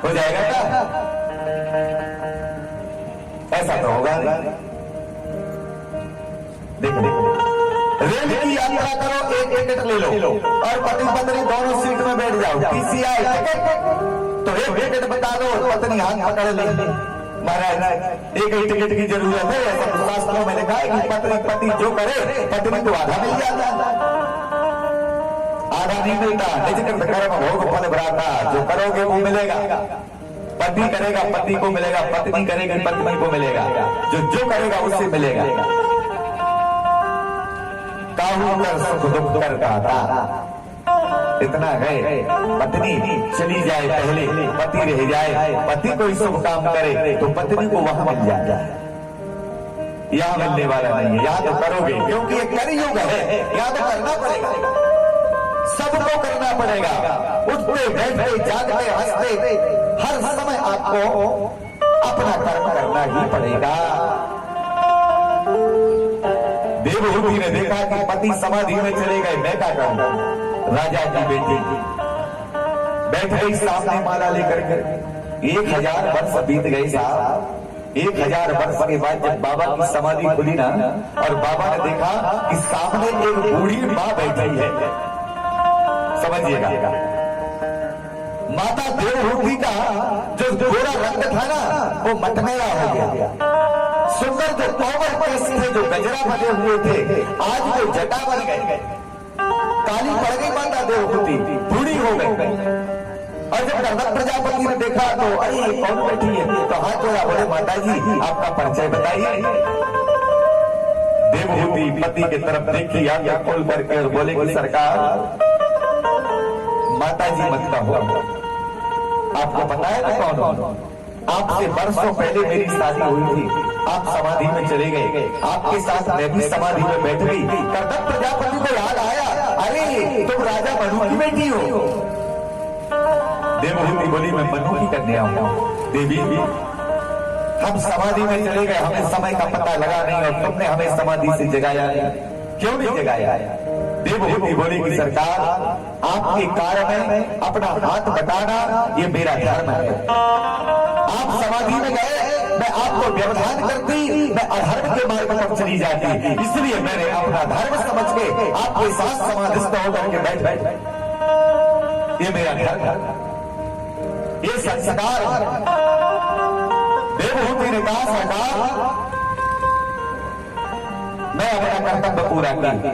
हो जाएगा क्या? ऐसा तो होगा। देखो रेल की यात्रा करो, एक टिकट ले लो और पति पत्नी दोनों सीट में बैठ जाओ। पीसीआई टिकट तो एक टिकट बता दो, पत्नी हाथ पकड़ ले। महाराज एक ही टिकट की जरूरत है, ऐसा शास्त्रों में लिखा है कि पत्नी पति जो करे पत्नी को आधा मिल जाता, आधा नहीं मिलता। निजकृत कर्म भोग फल भ्राता, जो करोगे वो मिलेगा। पति करेगा पति को मिलेगा, पत्नी करेगी पत्नी को मिलेगा। जो करेगा उससे मिलेगा। काहू कर सुख दुख कर गाता, इतना है। पत्नी चली जाए पहले, पति रह जाए, पति कोई शुभ काम करे तो पत्नी को वहां मिल जाता है। यहाँ मिलने वाला नहीं है। यहाँ तो करोगे क्योंकि ये कलयुग है, यहाँ तो करना पड़ेगा, सबको करना पड़ेगा। उठते बैठते जागते हंसते हर समय आपको अपना कर्म करना ही पड़ेगा। देवहूति ने देखा कि पति समाधि में चले गए, मैं क्या करूं? राजा की बेटी बैठ गई सामने माला लेकर के। 1000 वर्ष बीत गए साहब। 1000 वर्ष के बाद जब बाबा की समाधि खुली ना, और बाबा ने देखा कि सामने एक बूढ़ी माँ बैठी है। समझिएगा, माता देवहूति का जो गोरा रंग था ना वो मटमैला हो गया। सुंदर जो कोमल केस थे, जो गजरा बने हुए थे, आज वो जटा बन गए। काली पड़ गई माता देवहूति, बूढ़ी हो गई। और जब कर्दम प्रजापति ने देखा तो अरे कौन बैठी है, तो हाथ जोड़ा, बोले माता जी आपका परिचय बताइए। देवहूति पति की तरफ देखी, आंखें खोल करके और बोले कि सरकार माता जी मत कहो, आपको पता है ना कौन? आपसे वर्षों पहले मेरी शादी हुई थी, आप समाधि में चले गए, आपके साथ मैं भी समाधि में बैठ गई। कर्दम प्रजापति को याद आया, अरे तुम राजा मनु की बेटी हो। देवहूति बोली मैं मनु की कन्या हूं। देवी हम समाधि में चले गए, हमें समय का पता लगा नहीं और तुमने हमें समाधि से जगाया नहीं, क्यों नहीं जगाया? देवहूति बोली कि सरकार आपके कार्य में अपना हाथ बटाना ये मेरा धर्म है। आप समाधि में गए, मैं आपको व्यवधान करती, मैं अधर्म के मार्ग पर चली जाती, इसलिए मैंने अपना धर्म समझ के आपके साथ समाधिस्थ होकर के बैठ। ये मेरा धर्म है, ये संस्कार। देवहूति ने कहा सरकार मैं अपना कर्तव्य पूरा किया।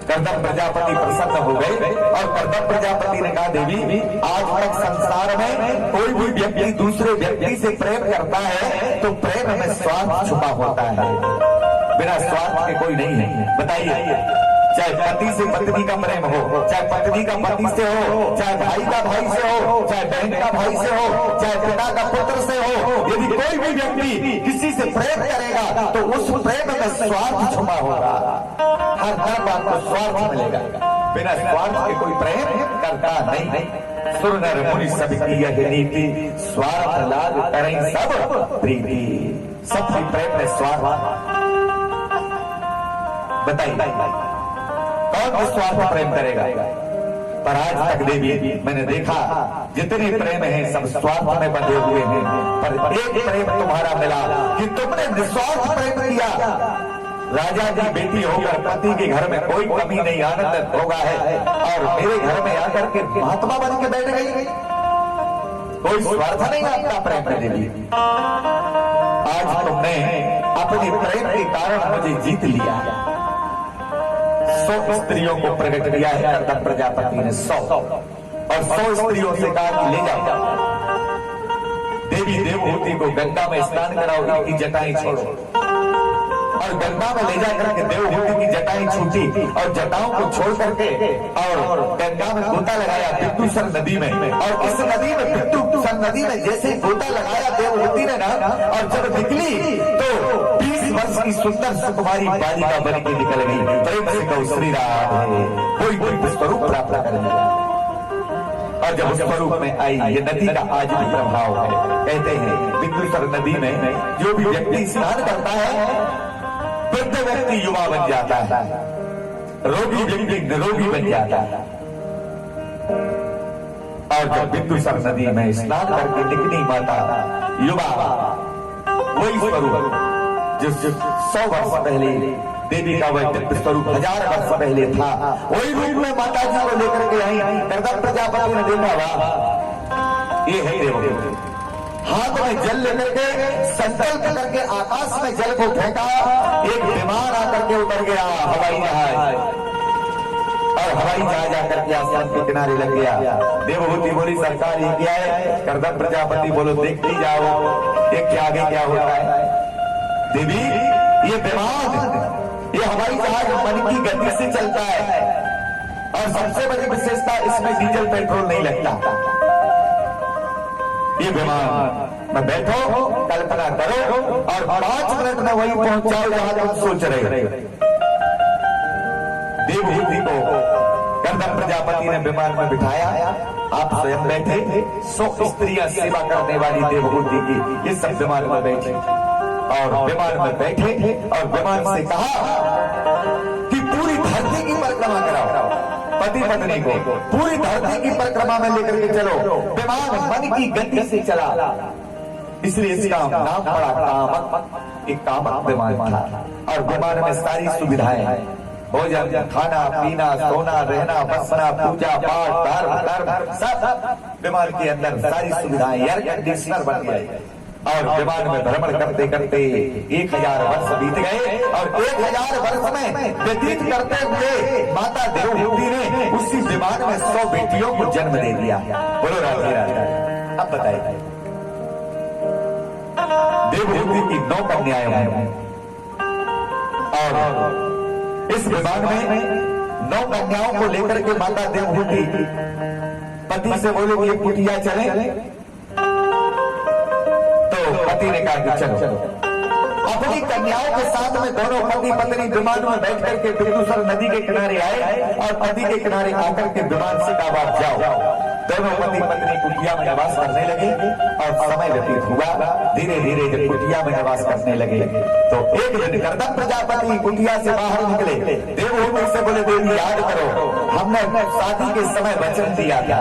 कर्दम प्रजापति प्रसन्न हो गए और कर्दम प्रजापति ने कहा देवी आज तक संसार में कोई भी व्यक्ति दूसरे व्यक्ति से प्रेम करता है तो प्रेम में स्वार्थ छुपा होता है, बिना स्वार्थ के कोई नहीं है। बताइए, चाहे पति से पत्नी का प्रेम हो, चाहे पत्नी का पति से हो, चाहे भाई का भाई से हो, चाहे बहन का भाई से हो, चाहे पिता का पुत्र से हो, यदि कोई भी व्यक्ति किसी से प्रेम करेगा तो उस प्रेम में स्वार्थ छुपा होगा। हर बात को स्वार्थ मिलेगा। बिना स्वार्थ के कोई प्रेम करता नहीं। सुर नर मुनि सब की यह नीति, स्वार्थ लाग करें सब प्रीति। सबकी प्रेम में स्वार्थ। बताइए कौन निस्वार्थ प्रेम करेगा? पर आज तक देवी मैंने देखा जितने प्रेम हैं सब स्वार्थ में बंधे हुए हैं। पर एक प्रेम तुम्हारा मिला कि तुमने निस्वार्थ प्रेम किया। राजा की बेटी होकर पति के घर में कोई कमी नहीं, आनंद होगा है, और मेरे घर में आकर के महात्मा बन के बैठ गई। कोई स्वार्थ नहीं आपका प्रेम में देवी। आज तुमने अपने प्रेम के कारण मुझे जीत लिया है। 100 स्त्रियों को प्रकट किया है कर्दम प्रजापति ने, 100, और 100 स्त्रियों से कहा कि ले जाओ देवी देवहूति को गंगा में स्नान कराओ, इनकी जटाएं छोड़ो। और गंगा में ले जाकर के देवहूति की जटाएं छूटी और जटाओं को छोड़ करके और गंगा में गोता लगाया बिंदुसर नदी में। और इस नदी में बिंदुसर नदी में जैसे गोता लगाया देवहूति ने ना, और जब निकली तो 20 वर्ष की सुंदर सुकुमारी बालिका बन के निकल गई। प्रेम से कहो श्री राधे, कोई स्वरूप प्राप्त कर लिया। और जब उस स्वरूप में आई, ये नदी का आज भी प्रभाव है। कहते हैं बिंदुसर नदी में जो भी व्यक्ति स्नान करता है, वृद्ध व्यक्ति युवा बन जाता है, रोगी व्यक्ति निरोगी बन जाता है। और जब बिंदुसर नदी में स्नान करके निकली माता युवा, वही स्वरूप जिस 100 वर्ष पहले देवी का वह दिव्य स्वरूप 1000 वर्ष पहले था, वही रूप में माता जी को लेकर के आई। कर्दम प्रजापति ने देखा, वाह ये है देवहूति। हाथ में जल लेकर के संकल्प करके आकाश में जल को फेंका, एक विमान आकर के उतर गया, हवाई जहाज, और हवाई जहाज आकर के आसमान के किनारे लग गया। देवहूति बोली सरकार ये क्या है? कर्दम प्रजापति बोलो देखती जाओ ये क्या आगे क्या होता है। देवी ये विमान, ये हवाई जहाज मन की गति से चलता है, और सबसे बड़ी विशेषता इसमें डीजल पेट्रोल नहीं लगता। ये विमान में बैठो, कल्पना करो, और 5 मिनट में वहीं पहुंच जाओ जहां तुम सोच रहे। देवहूति को कर्दम प्रजापति ने विमान में बिठाया, आप स्वयं बैठे। 100 स्त्रियां सेवा करने वाली देवहूति की ये सब विमान में बैठे, और विमान में बैठे और विमान से कहा कि पूरी धरती की परिक्रमा कराओ। पति पत्नी को पूरी धरती की परिक्रमा में लेकर के चलो। विमान मन की गति से चला, इसलिए इसका नाम पड़ा कामक। एक कामक विमान था, और विमान में सारी सुविधाएं हैं, भोजन, खाना पीना, सोना, रहना, बसना, पूजा पाठ, धर्म सब विमान के अंदर सारी सुविधाएं। एयर कंडीशनर बन गए, और विमान में भ्रमण करते करते 1000 वर्ष बीत गए। और 1000 वर्ष में व्यतीत करते हुए माता देवहूति ने उसी विमान में 100 बेटियों को जन्म दे दिया। बोलो राधे राधे। अब बताइए, देवहूति की 9 कन्याएं हैं, और इस विमान में 9 कन्याओं को लेकर के माता देवहूति पति से बोले कि ये कुटिया चले। पति ने कहा कि चलो। अपनी कन्याओं के साथ में दोनों पति पत्नी विमान में बैठ करके बिंदुसर नदी के किनारे आए, और नदी के किनारे आकर के विमान से कहा आप जाओ। दोनों पति पत्नी कुटिया में निवास करने लगे, और समय व्यतीत हुआ। धीरे धीरे जब कुटिया में निवास करने लगे तो एक दिन कर्दम प्रजापति कुटिया से बाहर निकले। देवहूति से बोले देवी याद करो, हमने शादी के समय वचन दिया था,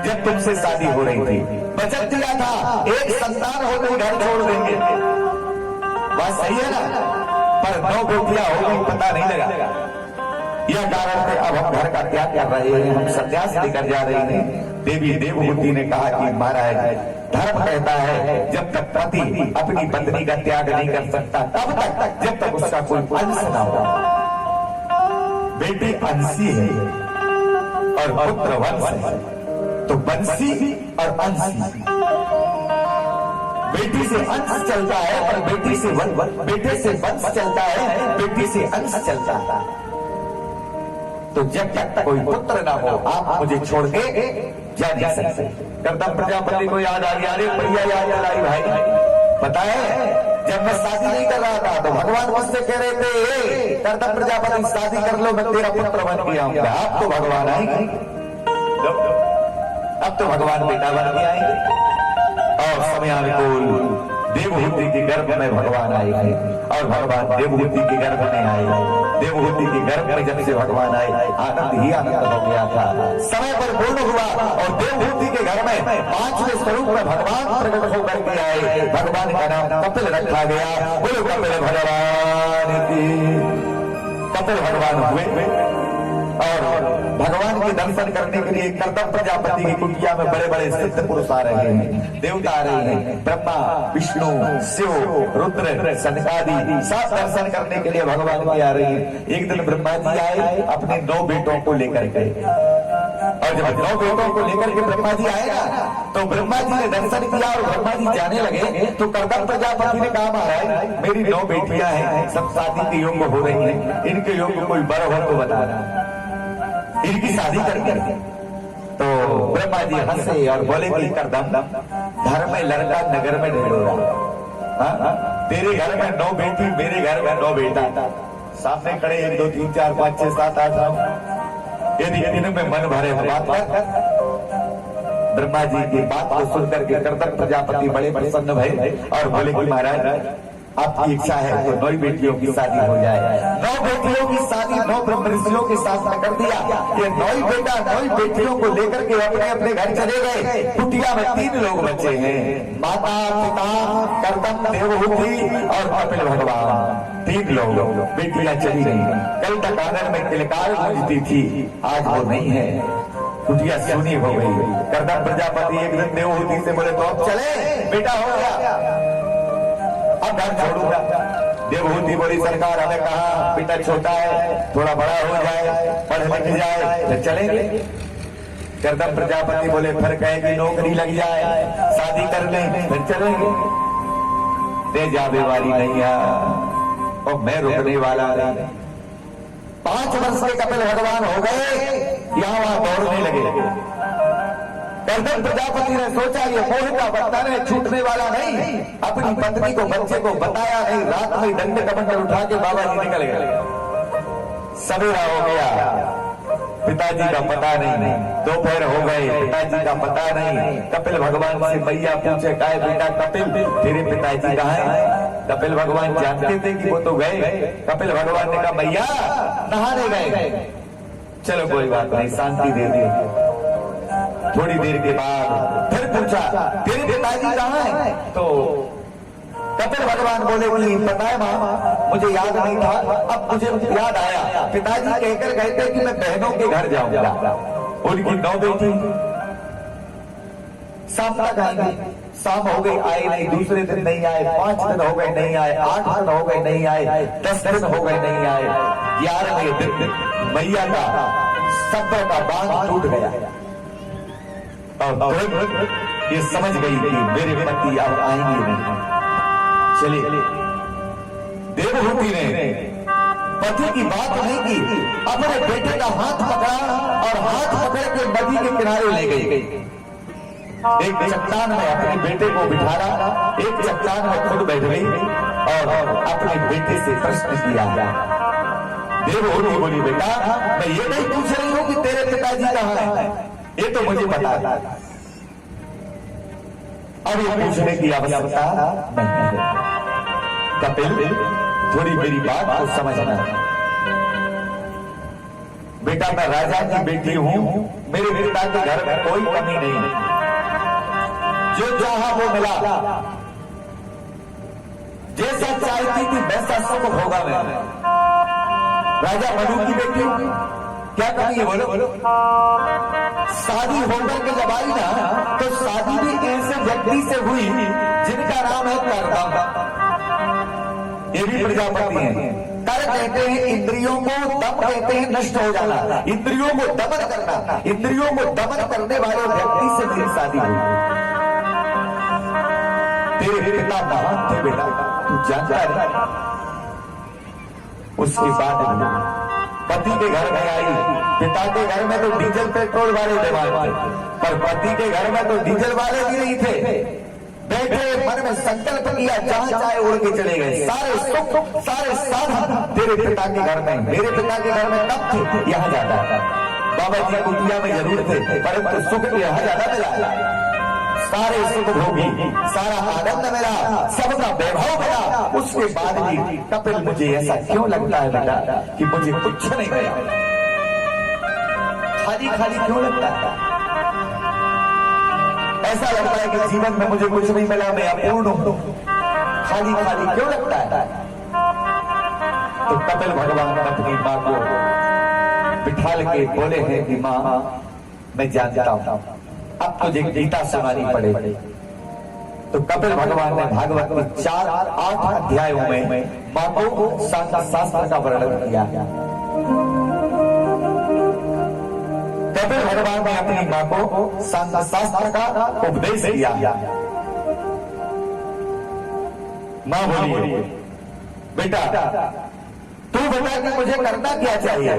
जब तुमसे शादी हो रही थी वचन दिया था एक संतान हो गई घर छोड़ देंगे। बात सही है ना? पर 9 बेटियां हो गई, पता नहीं लगा। यह कारण है अब हम घर का त्याग कर रहे हैं, हम सन्यास लेकर जा रहे हैं। देवी देवहूति ने कहा कि महाराज धर्म कहता है जब तक पति अपनी पत्नी का त्याग नहीं कर सकता तब तक जब तक उसका कोई अंश ना हो। बेटी अंशी है और पुत्र वंश है, तो वंशी और अंशी। बेटी से अंश चलता है पर बेटे से वंश चलता है, बेटी से अंश चलता है। तो जब तक कोई पुत्र ना हो आप मुझे छोड़ के जा नहीं सकते। कर्दम प्रजापति को याद आ गया, अरे बढ़िया याद आई भाई, पता है जब मैं शादी नहीं कर रहा था तो भगवान मुझसे कह रहे थे कर्दम प्रजापति शादी कर लो, मैं तेरा पुत्र बन के आऊंगा। अब तो भगवान आएंगे, अब तो भगवान बेटा बन के आएंगे और समयानुकूल देवहूति के गर्भ में भगवान आएंगे और भगवान देवहूति के गर्भ में आए। देवहूति के गर्भ में जब से भगवान आए आनंद ही आनंद हो गया था, समय पर पूर्ण हुआ और देवहूति के घर में 5वें स्वरूप में भगवान प्रकट होकर के आए। भगवान का नाम कपिल रखा गया। बोलो कपिल भगवान की। कपिल भगवान हुए और भगवान के दर्शन करने के लिए कर्दम प्रजापति की कुटिया में बड़े बड़े सिद्ध पुरुष आ रहे हैं, देवता आ रहे हैं, ब्रह्मा विष्णु शिव रुद्र सनकादि सब दर्शन करने के लिए भगवान की आ रही है। एक दिन ब्रह्मा जी आए अपने 9 बेटों को लेकर के, और जब 9 बेटों को लेकर के ब्रह्मा जी आए ना तो ब्रह्मा जी ने दर्शन किया और ब्रह्मा जी जाने लगे तो कर्दम प्रजापति ने कहा महाराज मेरी 9 बेटियां हैं, सब शादी के योग्य हो रही हैं, इनके योग्य कोई बर हो तो बता रहा, इनकी शादी करके। तो ब्रह्मा जी हंसे और बोले कि कर्दम घर में लड़का नगर में ढेरोरा, तेरे घर में 9 बेटी मेरे घर में 9 बेटा, सामने खड़े 1 2 3 4 5 6 7 8 9, यदि इनमें मन भरे बात कर। ब्रह्मा जी की बात को सुनकर के कर्दम प्रजापति बड़े प्रसन्न भए और बोले कि महाराज आपकी इच्छा है तो 9 बेटियों की शादी हो जाए। 9 बेटियों की शादी 9 ब्रह्म ऋषियों के साथ में कर दिया। ये 9 बेटा 9 बेटियों को लेकर के अपने अपने घर चले गए। कुटिया में 3 लोग बचे हैं, माता पिता कर्दम देवहूति और कपिल भगवान, 3 लोग। बेटियां चली गई। कल तक आंगन में किलकार गूंजती थी, आज वो नहीं है, कुटिया सुनी हो गई। कर्दम प्रजापति एक दिन देवहूति से बोले तो अब चले, बेटा हो गया अब घर छोड़ूंगा। देवहूति बोली सरकार हमें कहा बेटा छोटा है, थोड़ा बड़ा हो जाए, पढ़ लिख जाए फिर चलेंगे। कर्दम प्रजापति बोले फिर कहेगी नौकरी लग जाए, शादी कर लें फिर चलेंगे। दे जावे वाली नहीं है और मैं रुकने वाला नहीं। 5 वर्ष के कपिल भगवान हो गए, यहाँ वहां दौड़ने लगे। कर्दम प्रजापति ने सोचा ये मोह का बंधन है, छूटने वाला नहीं। अपनी पत्नी को बच्चे को बताया नहीं, रात में दंड कमंडल उठा के बाबा जी निकल गए। सवेरा हो गया, पिताजी का पता नहीं, दोपहर हो गए, पिताजी का पता नहीं। कपिल भगवान से मैया पूछे काहे बेटा कपिल तेरे पिताजी कहाँ है? कपिल भगवान जानते थे कि वो तो गए। कपिल भगवान ने कहा मैया नहाने गए। चलो कोई बात नहीं, शांति दे दी। थोड़ी देर के बाद फिर पूछा तेरे पिताजी कहाँ है? तो कपिल भगवान बोले कि पता है माँ मुझे याद नहीं था, अब मुझे याद आया। पिताजी कहकर गए थे कि मैं बहनों के घर जाऊंगा, उनकी 9 बेटी शाम तक आएंगे। शाम हो गई आए नहीं, दूसरे दिन नहीं आए, 5 दिन हो गए नहीं आए, 8 दिन हो गए नहीं आए, 10 दिन हो गए नहीं आए। 11वें दिन मैया का सब्र का बांध टूट गया और ये समझ गई कि मेरे पति अब आएंगे नहीं। चलिए देवहूति ने पति की बात नहीं की, अपने बेटे का हाथ पकड़ा और हाथ पकड़ के नदी के किनारे ले गई। एक चट्टान में अपने बेटे को बिठाया, एक चट्टान में खुद बैठ गई और अपने बेटे से प्रश्न किया। देवहूति बोली बेटा मैं ये नहीं पूछ रही हूँ कि तेरे पिताजी कहाँ है, ये तो मुझे पता है, अब ये पूछने की आवश्यकता नहीं है। कपिल थोड़ी मेरी बात को समझना। बेटा मैं राजा की बेटी हूं, मेरे पिता के घर में कोई कमी नहीं है, जो चाहा वो मिला, जैसा चाहती थी वैसा सब होगा। मैं राजा मनु की बेटी हूं, क्या कमी है बोलो? शादी होकर के जब आई ना तो शादी भी ऐसे व्यक्ति से हुई जिनका नाम है कर्दम। ये भी प्रजापति है। कर कहते हैं इंद्रियों को, दम कहते हैं नष्ट हो जाना, इंद्रियों को दमन करना। इंद्रियों को दमन करने वाले व्यक्ति से मेरी शादी हुई। तेरे पिता महान थे बेटा, तू जानता है। उसके बाद पति के घर में आई। पिता के घर में तो डीजल पेट्रोल वाले दीवार थे, पर पति के घर में तो डीजल वाले भी नहीं थे। बैठे मन में संकल्प किया, जहां चाहे उड़ के चले गए। सारे सुख सारे साधन तेरे पिता के घर में, मेरे पिता के घर में कब थे? यहाँ ज्यादा। बाबा जी कुटिया में जरूर थे, परंतु सुख यहाँ ज्यादा मिला। सारे सुख भोगी, सारा आनंद मिला, सबका वैभव मिला। उसके बाद भी कपिल मुझे ऐसा क्यों लगता है बेटा कि मुझे कुछ नहीं मिला? खाली खाली क्यों लगता है? ऐसा लगता है कि जीवन में मुझे कुछ नहीं मिला, मैं अपूर्ण हूं। खाली खाली क्यों लगता है? तो कपिल भगवान अपनी मां को बिठाल के बोले हैं कि मां, मैं जानता हूं अब तुझे गीता सुनानी पड़ेगी। तो कपिल भगवान ने भागवत के 4-8 अध्यायों में मां को शास्त्र का वर्णन किया। कपिल भगवान ने अपनी मां को शास्त्र का उपदेश किया। मां बोली, बेटा तू बता कि मुझे करना क्या चाहिए?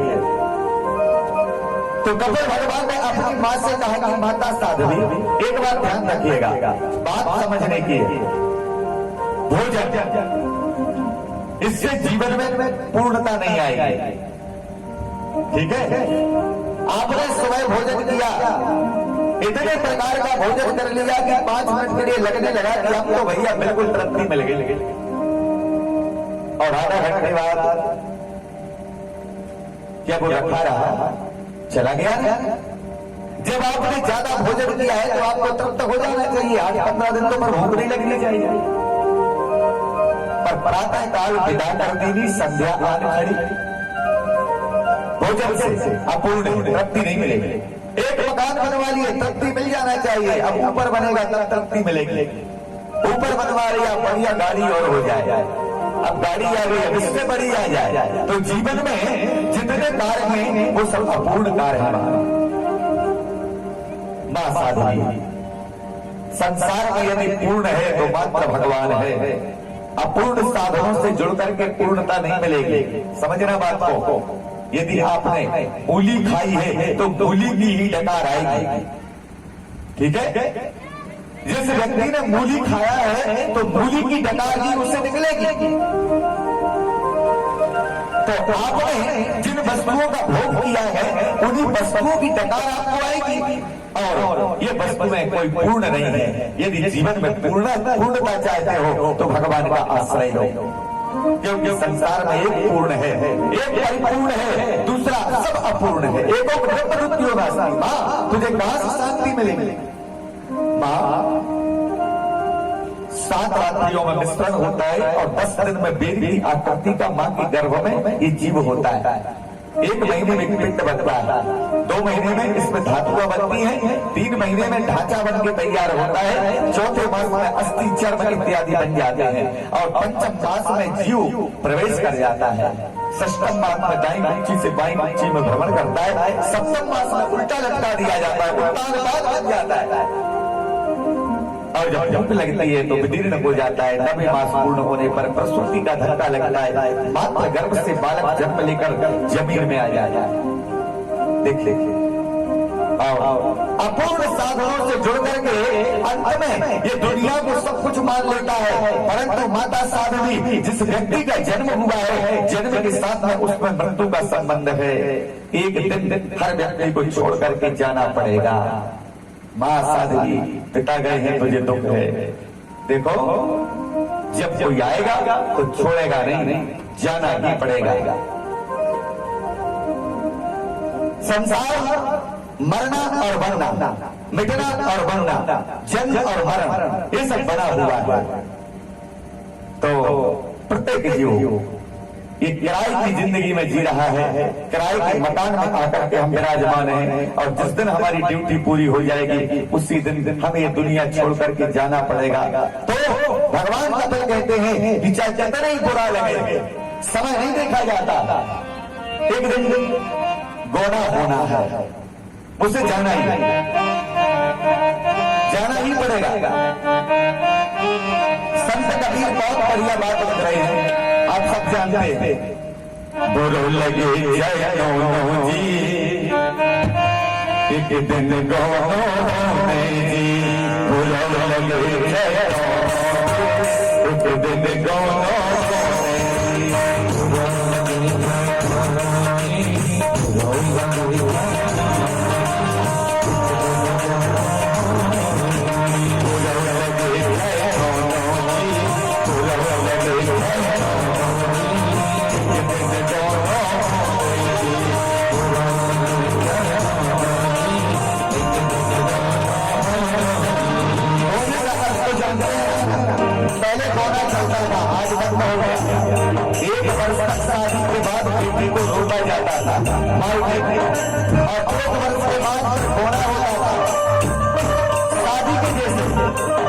तो कपिल भगवान ने अपनी मां से कहा कि माता साध्वी, एक बार ध्यान रखिएगा, बात समझने की है। भोजन, इससे जीवन में पूर्णता नहीं आएगी। ठीक है? आपने सुबह भोजन किया, इतने प्रकार का भोजन कर लिया कि 5 मिनट के लिए लगने लगा कि अब तो भैया बिल्कुल तृप्ति मिल गई। और आधा घंटे बाद क्या वो रखा रहा, चला गया। जब आपने ज्यादा भोजन किया है तो आपको तृप्त हो जाना चाहिए। 8-15 दिन तो पर भूख नहीं लगनी चाहिए। पर प्रातः काल विदा कर देनी, संध्या आने खड़ी, भोजन से अपूर्ण तृप्ति नहीं मिलेगी। एक मकान बनवा लिए, तृप्ति मिल जाना चाहिए। अब ऊपर बनेगा तब तृप्ति मिलेगी। ऊपर बनवा लिया, बढ़िया गाड़ी और हो जाए। अब गाड़ी आ गई, अब इससे बड़ी आ जाए। तो जीवन में जितने कार्य हैं वो सब अपूर्ण कार्य है। मां साध्वी, संसार में यदि पूर्ण है तो मात्र भगवान है। अपूर्ण साधनों से जुड़ करके पूर्णता नहीं मिलेगी। समझना बात को। यदि आपने मूली खाई है तो मूली की ही डकार आएगी। ठीक है? जिस व्यक्ति ने मूली खाया है तो मूली की डकार ही उससे निकलेगी। तो आपने जिन वस्तुओं का भोग किया है उन्हीं वस्तुओं की डकार आपको आएगी। और ये वस्तु में कोई पूर्ण नहीं है। यदि जीवन में पूर्णता चाहते हो तो भगवान का आश्रय लो, क्योंकि संसार में एक पूर्ण है, एक परिपूर्ण है, दूसरा सब अपूर्ण है। एको मृत्यु नास्ति। मां, तुझे कहां से शांति मिलेगी? मां, 7 रात्रियों में मिश्रण होता है और 10 दिन में बेरी की आकृति का मां के गर्भ में ये जीव होता है। 1 महीने में पिंड बनता है, 2 महीने में इसमें धातुएं बनती हैं, 3 महीने में ढांचा बन के तैयार होता है, 4थे मास में अस्थि चर्म इत्यादि बन जाते हैं और 5म मास में जीव प्रवेश कर जाता है। 6ठम मास में दाईं गुच्ची से बाईं गुच्ची में भ्रमण करता है। 7म मास में उल्टा लटका दिया जाता है, उल्टा अनुपात बन जाता है। और जब भूख लगती है तो विदीर्ण हो जाता है। 9वें मास पूर्ण होने पर प्रसूति का धक्का लगता है। मात्र गर्भ से बालक जन्म लेकर जमीन में आ जाता है। देखिए, अपूर्ण साधनों से जुड़ करके अंत में ये दुनिया को सब कुछ मान लेता है। परंतु माता साध्वी, जिस व्यक्ति का जन्म हुआ है, जन्म के साथ में उसमें मृत्यु का संबंध है। एक दिन हर व्यक्ति को छोड़ करके जाना पड़ेगा। मां साध्वी, पिता गए हैं तुझे दुख है। देखो, जब कोई आएगा तो छोड़ेगा नहीं, जाना ही पड़ेगा। संसार मरना और बनना, मिटना और बनना, जन्म और मरण, ये सब बना हुआ है। तो प्रत्येक जीव ये किराए की जिंदगी में जी रहा है। किराए के मकान में आकर के हम विराजमान हैं और जिस दिन हमारी ड्यूटी पूरी हो जाएगी उसी दिन हमें ये दुनिया छोड़ करके जाना पड़ेगा। तो भगवान कपिल कहते हैं कि चाहे कितना ही बुरा लगे, समय नहीं देखा जाता। एक दिन गोना होना है, उसे जाना ही पड़ेगा। संत कबीर बहुत बढ़िया बात बता रहे हैं, आप सब जानते हैं। बुरो लगे जय जी, एक दिन गो जी, बुरो पहले गौना चलता था, आज बंद हो गया। एक वर्ष तक शादी के बाद बेटी को रोका जाता था मायके में, और 2 वर्ष के बाद गौना होता था शादी के जैसे।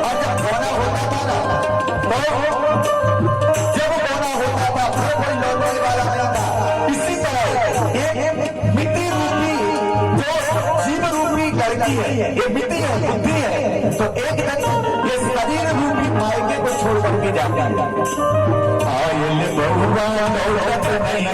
और जब गौना होता था ना, तो जब गौना होता था फिर कोई लौटने वाला नहीं था। इसी तरह एक मिट्टी रूपी जो जीव रूपी लड़की है, ये मिट्टी है, बुद्धि है, तो एक दिन ये शरीर रूपी मायके को छोड़ करके जाता है। आयल बहुआ दौलत नहीं,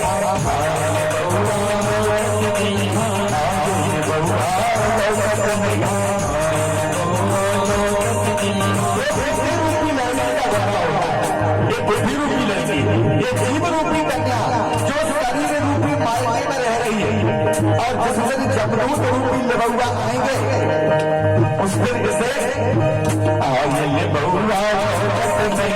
बुद्धि रूपी लड़की, ये जीव रूपी कन्या जो शरीर रूपी मायके में रह रही है, और जिस दिन जमरूद रूपी लबुआ आएंगे उस दिन से आयल बहुआ दौलत नहीं,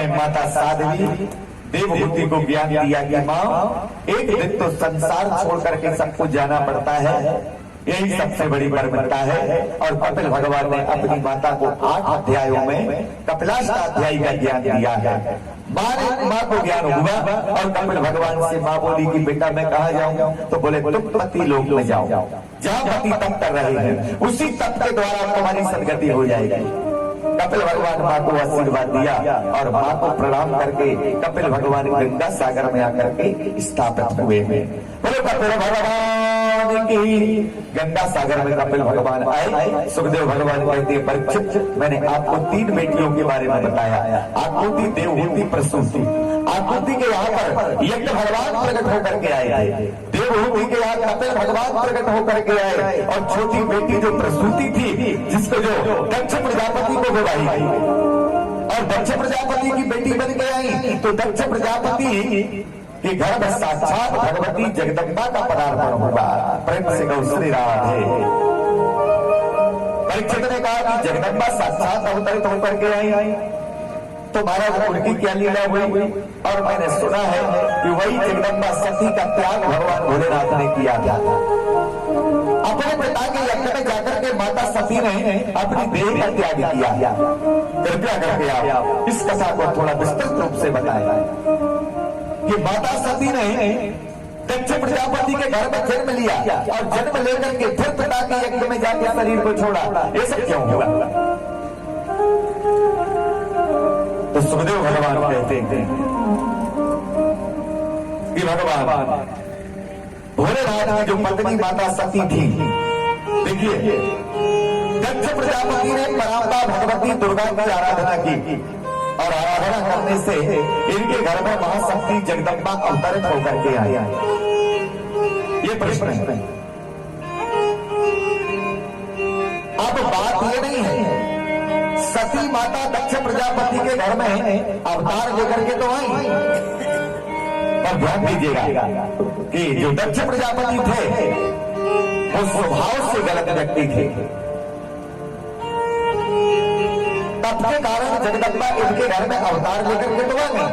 माता साध्वी देवहूति को ज्ञान दिया कि माँ एक दिन तो संसार छोड़ करके सबको जाना पड़ता है, यही सबसे बड़ी बर्बरता है। और कपिल भगवान ने अपनी माता को 8 अध्यायों में कपिलाष्टाध्यायी का ज्ञान दिया है। माँ को ज्ञान हुआ और कपिल भगवान से माँ बोली कि बेटा मैं कहाँ जाऊँ? तो बोले तुम पति लोक में जाओ, जहाँ पति तप कर रहे हैं उसी तप के द्वारा तुम्हारी सदगति हो जाएगी। कपिल भगवान माँ को आशीर्वाद दिया और माँ को प्रणाम करके कपिल भगवान गंगा सागर में आकर के स्थापित हुए। बोले कपिल भगवान की। गंगा सागर में कपिल भगवान आए। सुखदेव भगवान कहते हैं परीक्षित मैंने आपको 3 बेटियों के बारे में बताया, आकृति, देवहूति, प्रसूति। आकृति के यहाँ पर यज्ञ भगवान प्रकट होकर के आए थे, देवहूति के यहाँ कपिल भगवान प्रकट होकर के आए, और छोटी बेटी जो प्रसूति थी जिसको जो दक्ष प्रजापति को विवाही आई और दक्ष प्रजापति की बेटी बन के आई, तो दक्ष प्रजापति कि घर में साक्षात भगवती जगदम्बा का पदार्पण हुआ। प्रेम से गौ श्री राधे। परीक्षित ने कहा कि जगदम्बा साक्षात अवतरित होकर के आई, तो महाराज उनकी क्या लीला हुई? और मैंने सुना है कि वही जगदम्बा सती का त्याग भगवान भोलेनाथ ने किया था। अपने पिता के यज्ञ में जाकर के माता सती ने अपनी देह का त्याग किया। कृपया करके आप इस कथा को थोड़ा विस्तृत रूप से बताएं कि माता सती ने दक्ष प्रजापति के घर में जन्म लिया और जन्म लेकर के फिर पिता के यज्ञ में जाकर शरीर को छोड़ा, ये सब क्यों हुआ? तो सुखदेव भगवान कहते हैं कि भगवान भोलेनाथ की जो पत्नी माता सती थी, देखिए दक्ष प्रजापति ने परांबा भगवती दुर्गा की आराधना की और आराधना करने से इनके घर में महाशक्ति जगदम्बा अवतरित होकर के आई। ये प्रश्न है। अब बात ये नहीं है सती माता दक्ष प्रजापति के घर में अवतार लेकर के तो आई, पर ध्यान दीजिएगा कि जो दक्ष प्रजापति थे वो स्वभाव से गलत व्यक्ति थे। तप के कारण जगदम्बा इनके घर में अवतार लेकर के तो आ गई,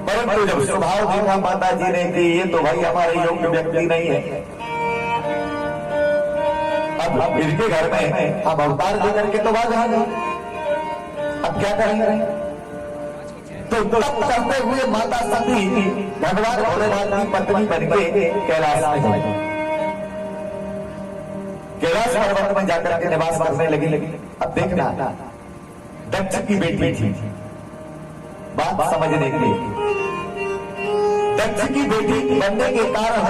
परंतु जब स्वभाव देखा माता जी ने कि ये तो भाई हमारे योग्य व्यक्ति नहीं है, अब इनके घर में हम अवतार लेकर के तो आ जाएंगे, अब क्या करेंगे? तो तप करते हुए माता सती भगवान भोलेनाथ की पत्नी बन के कैलाश में गई। कैलाश पर्वत में जाकर के निवास करने लगी। अब देखना दक्ष की बेटी थी, बात समझने के लिए दक्ष की बेटी बनने के कारण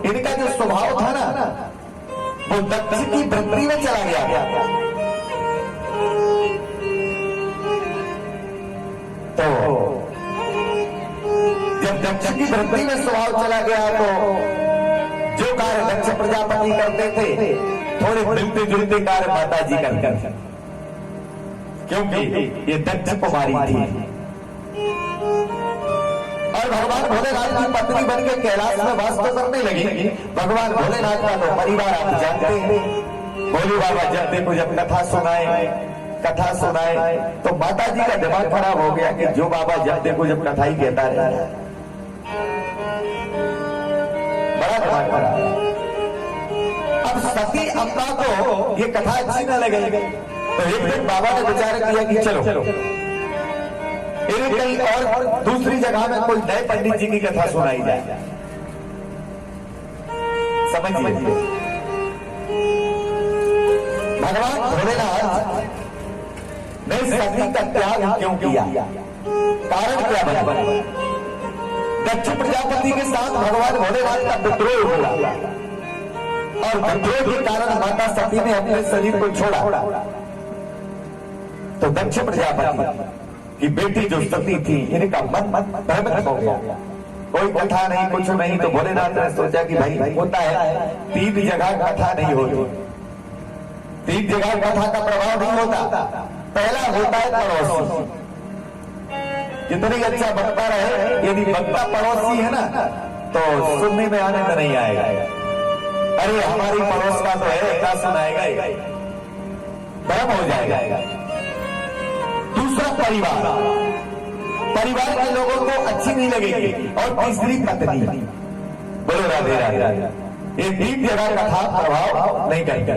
इनका जो स्वभाव था ना वो दक्ष की वृत्ति में चला गया। तो जब दक्ष की वृत्ति में स्वभाव चला गया तो जो कार्य दक्ष प्रजापति करते थे थोड़े मिलते जुलते कार्य माता जी करते थे, क्योंकि ये दक्ष कुमारी थी। और भगवान भोलेनाथ की पत्नी बन के कैलाश में वास तो करने लगी। भगवान भोलेनाथ का तो परिवार आप जानते हैं, भोले बाबा जब देखो जब कथा सुनाए तो माता जी का दिमाग खराब हो गया कि जो बाबा जब देखो जब कथा ही कहता रहता है, बड़ा दिमाग खराब। अब सती अम्बा को ये कथा अच्छी न लगे तो एक दिन बाबा ने विचार किया कि चलो इन्हें कहीं और दूसरी जगह में कोई नए पंडित जी की कथा सुनाई जाए। समझिए भगवान भोलेनाथ ने सती का त्याग क्यों किया, कारण क्या बना? दक्ष प्रजापति के साथ भगवान भोलेनाथ का विद्रोह हुआ और विद्रोह के कारण माता सती ने अपने शरीर को छोड़ा। तो दक्ष प्रजापति की बेटी जो सती थी इनका मन भ्रमित हो गया, कोई कथा नहीं कुछ नहीं। तो भोलेनाथ ने सोचा कि भाई होता है 3 जगह कथा नहीं होती, 3 जगह कथा का प्रभाव नहीं होता। पहला होता है पड़ोसी, जितनी अच्छा बकता रहे यदि बकता पड़ोसी है ना तो सुनने में आनंद नहीं आएगा। अरे हमारी पड़ोस का तो है, क्या सुनाएगा, भ्रम हो जाएगा। दूसरा परिवार, परिवार के लोगों को अच्छी नहीं लगेगी। और तीसरी पत्नी, बोलो राधे राधे। ये 3 जगह कथा प्रभाव नहीं करेगा।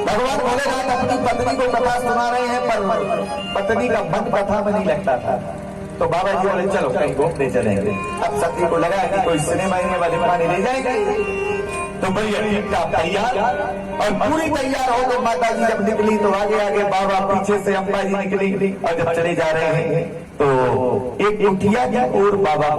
भगवान भोलेनाथ अपनी पत्नी को कथा सुना रहे हैं, पर पत्नी का मन कथा में नहीं लगता था। तो बाबा जी बोले चलो कहीं घूमने चलेंगे। अब सती को लगा कि कोई सिनेमा वाले पानी ले जाएंगे, तो भैया टिकट तैयार और पूरी तैयार हो गई। माता जी जब निकली तो आगे आगे बाबा, पीछे से अम्बा जी निकली। और जब चले जा रहे हैं तो एक कुटिया की ओर बाबा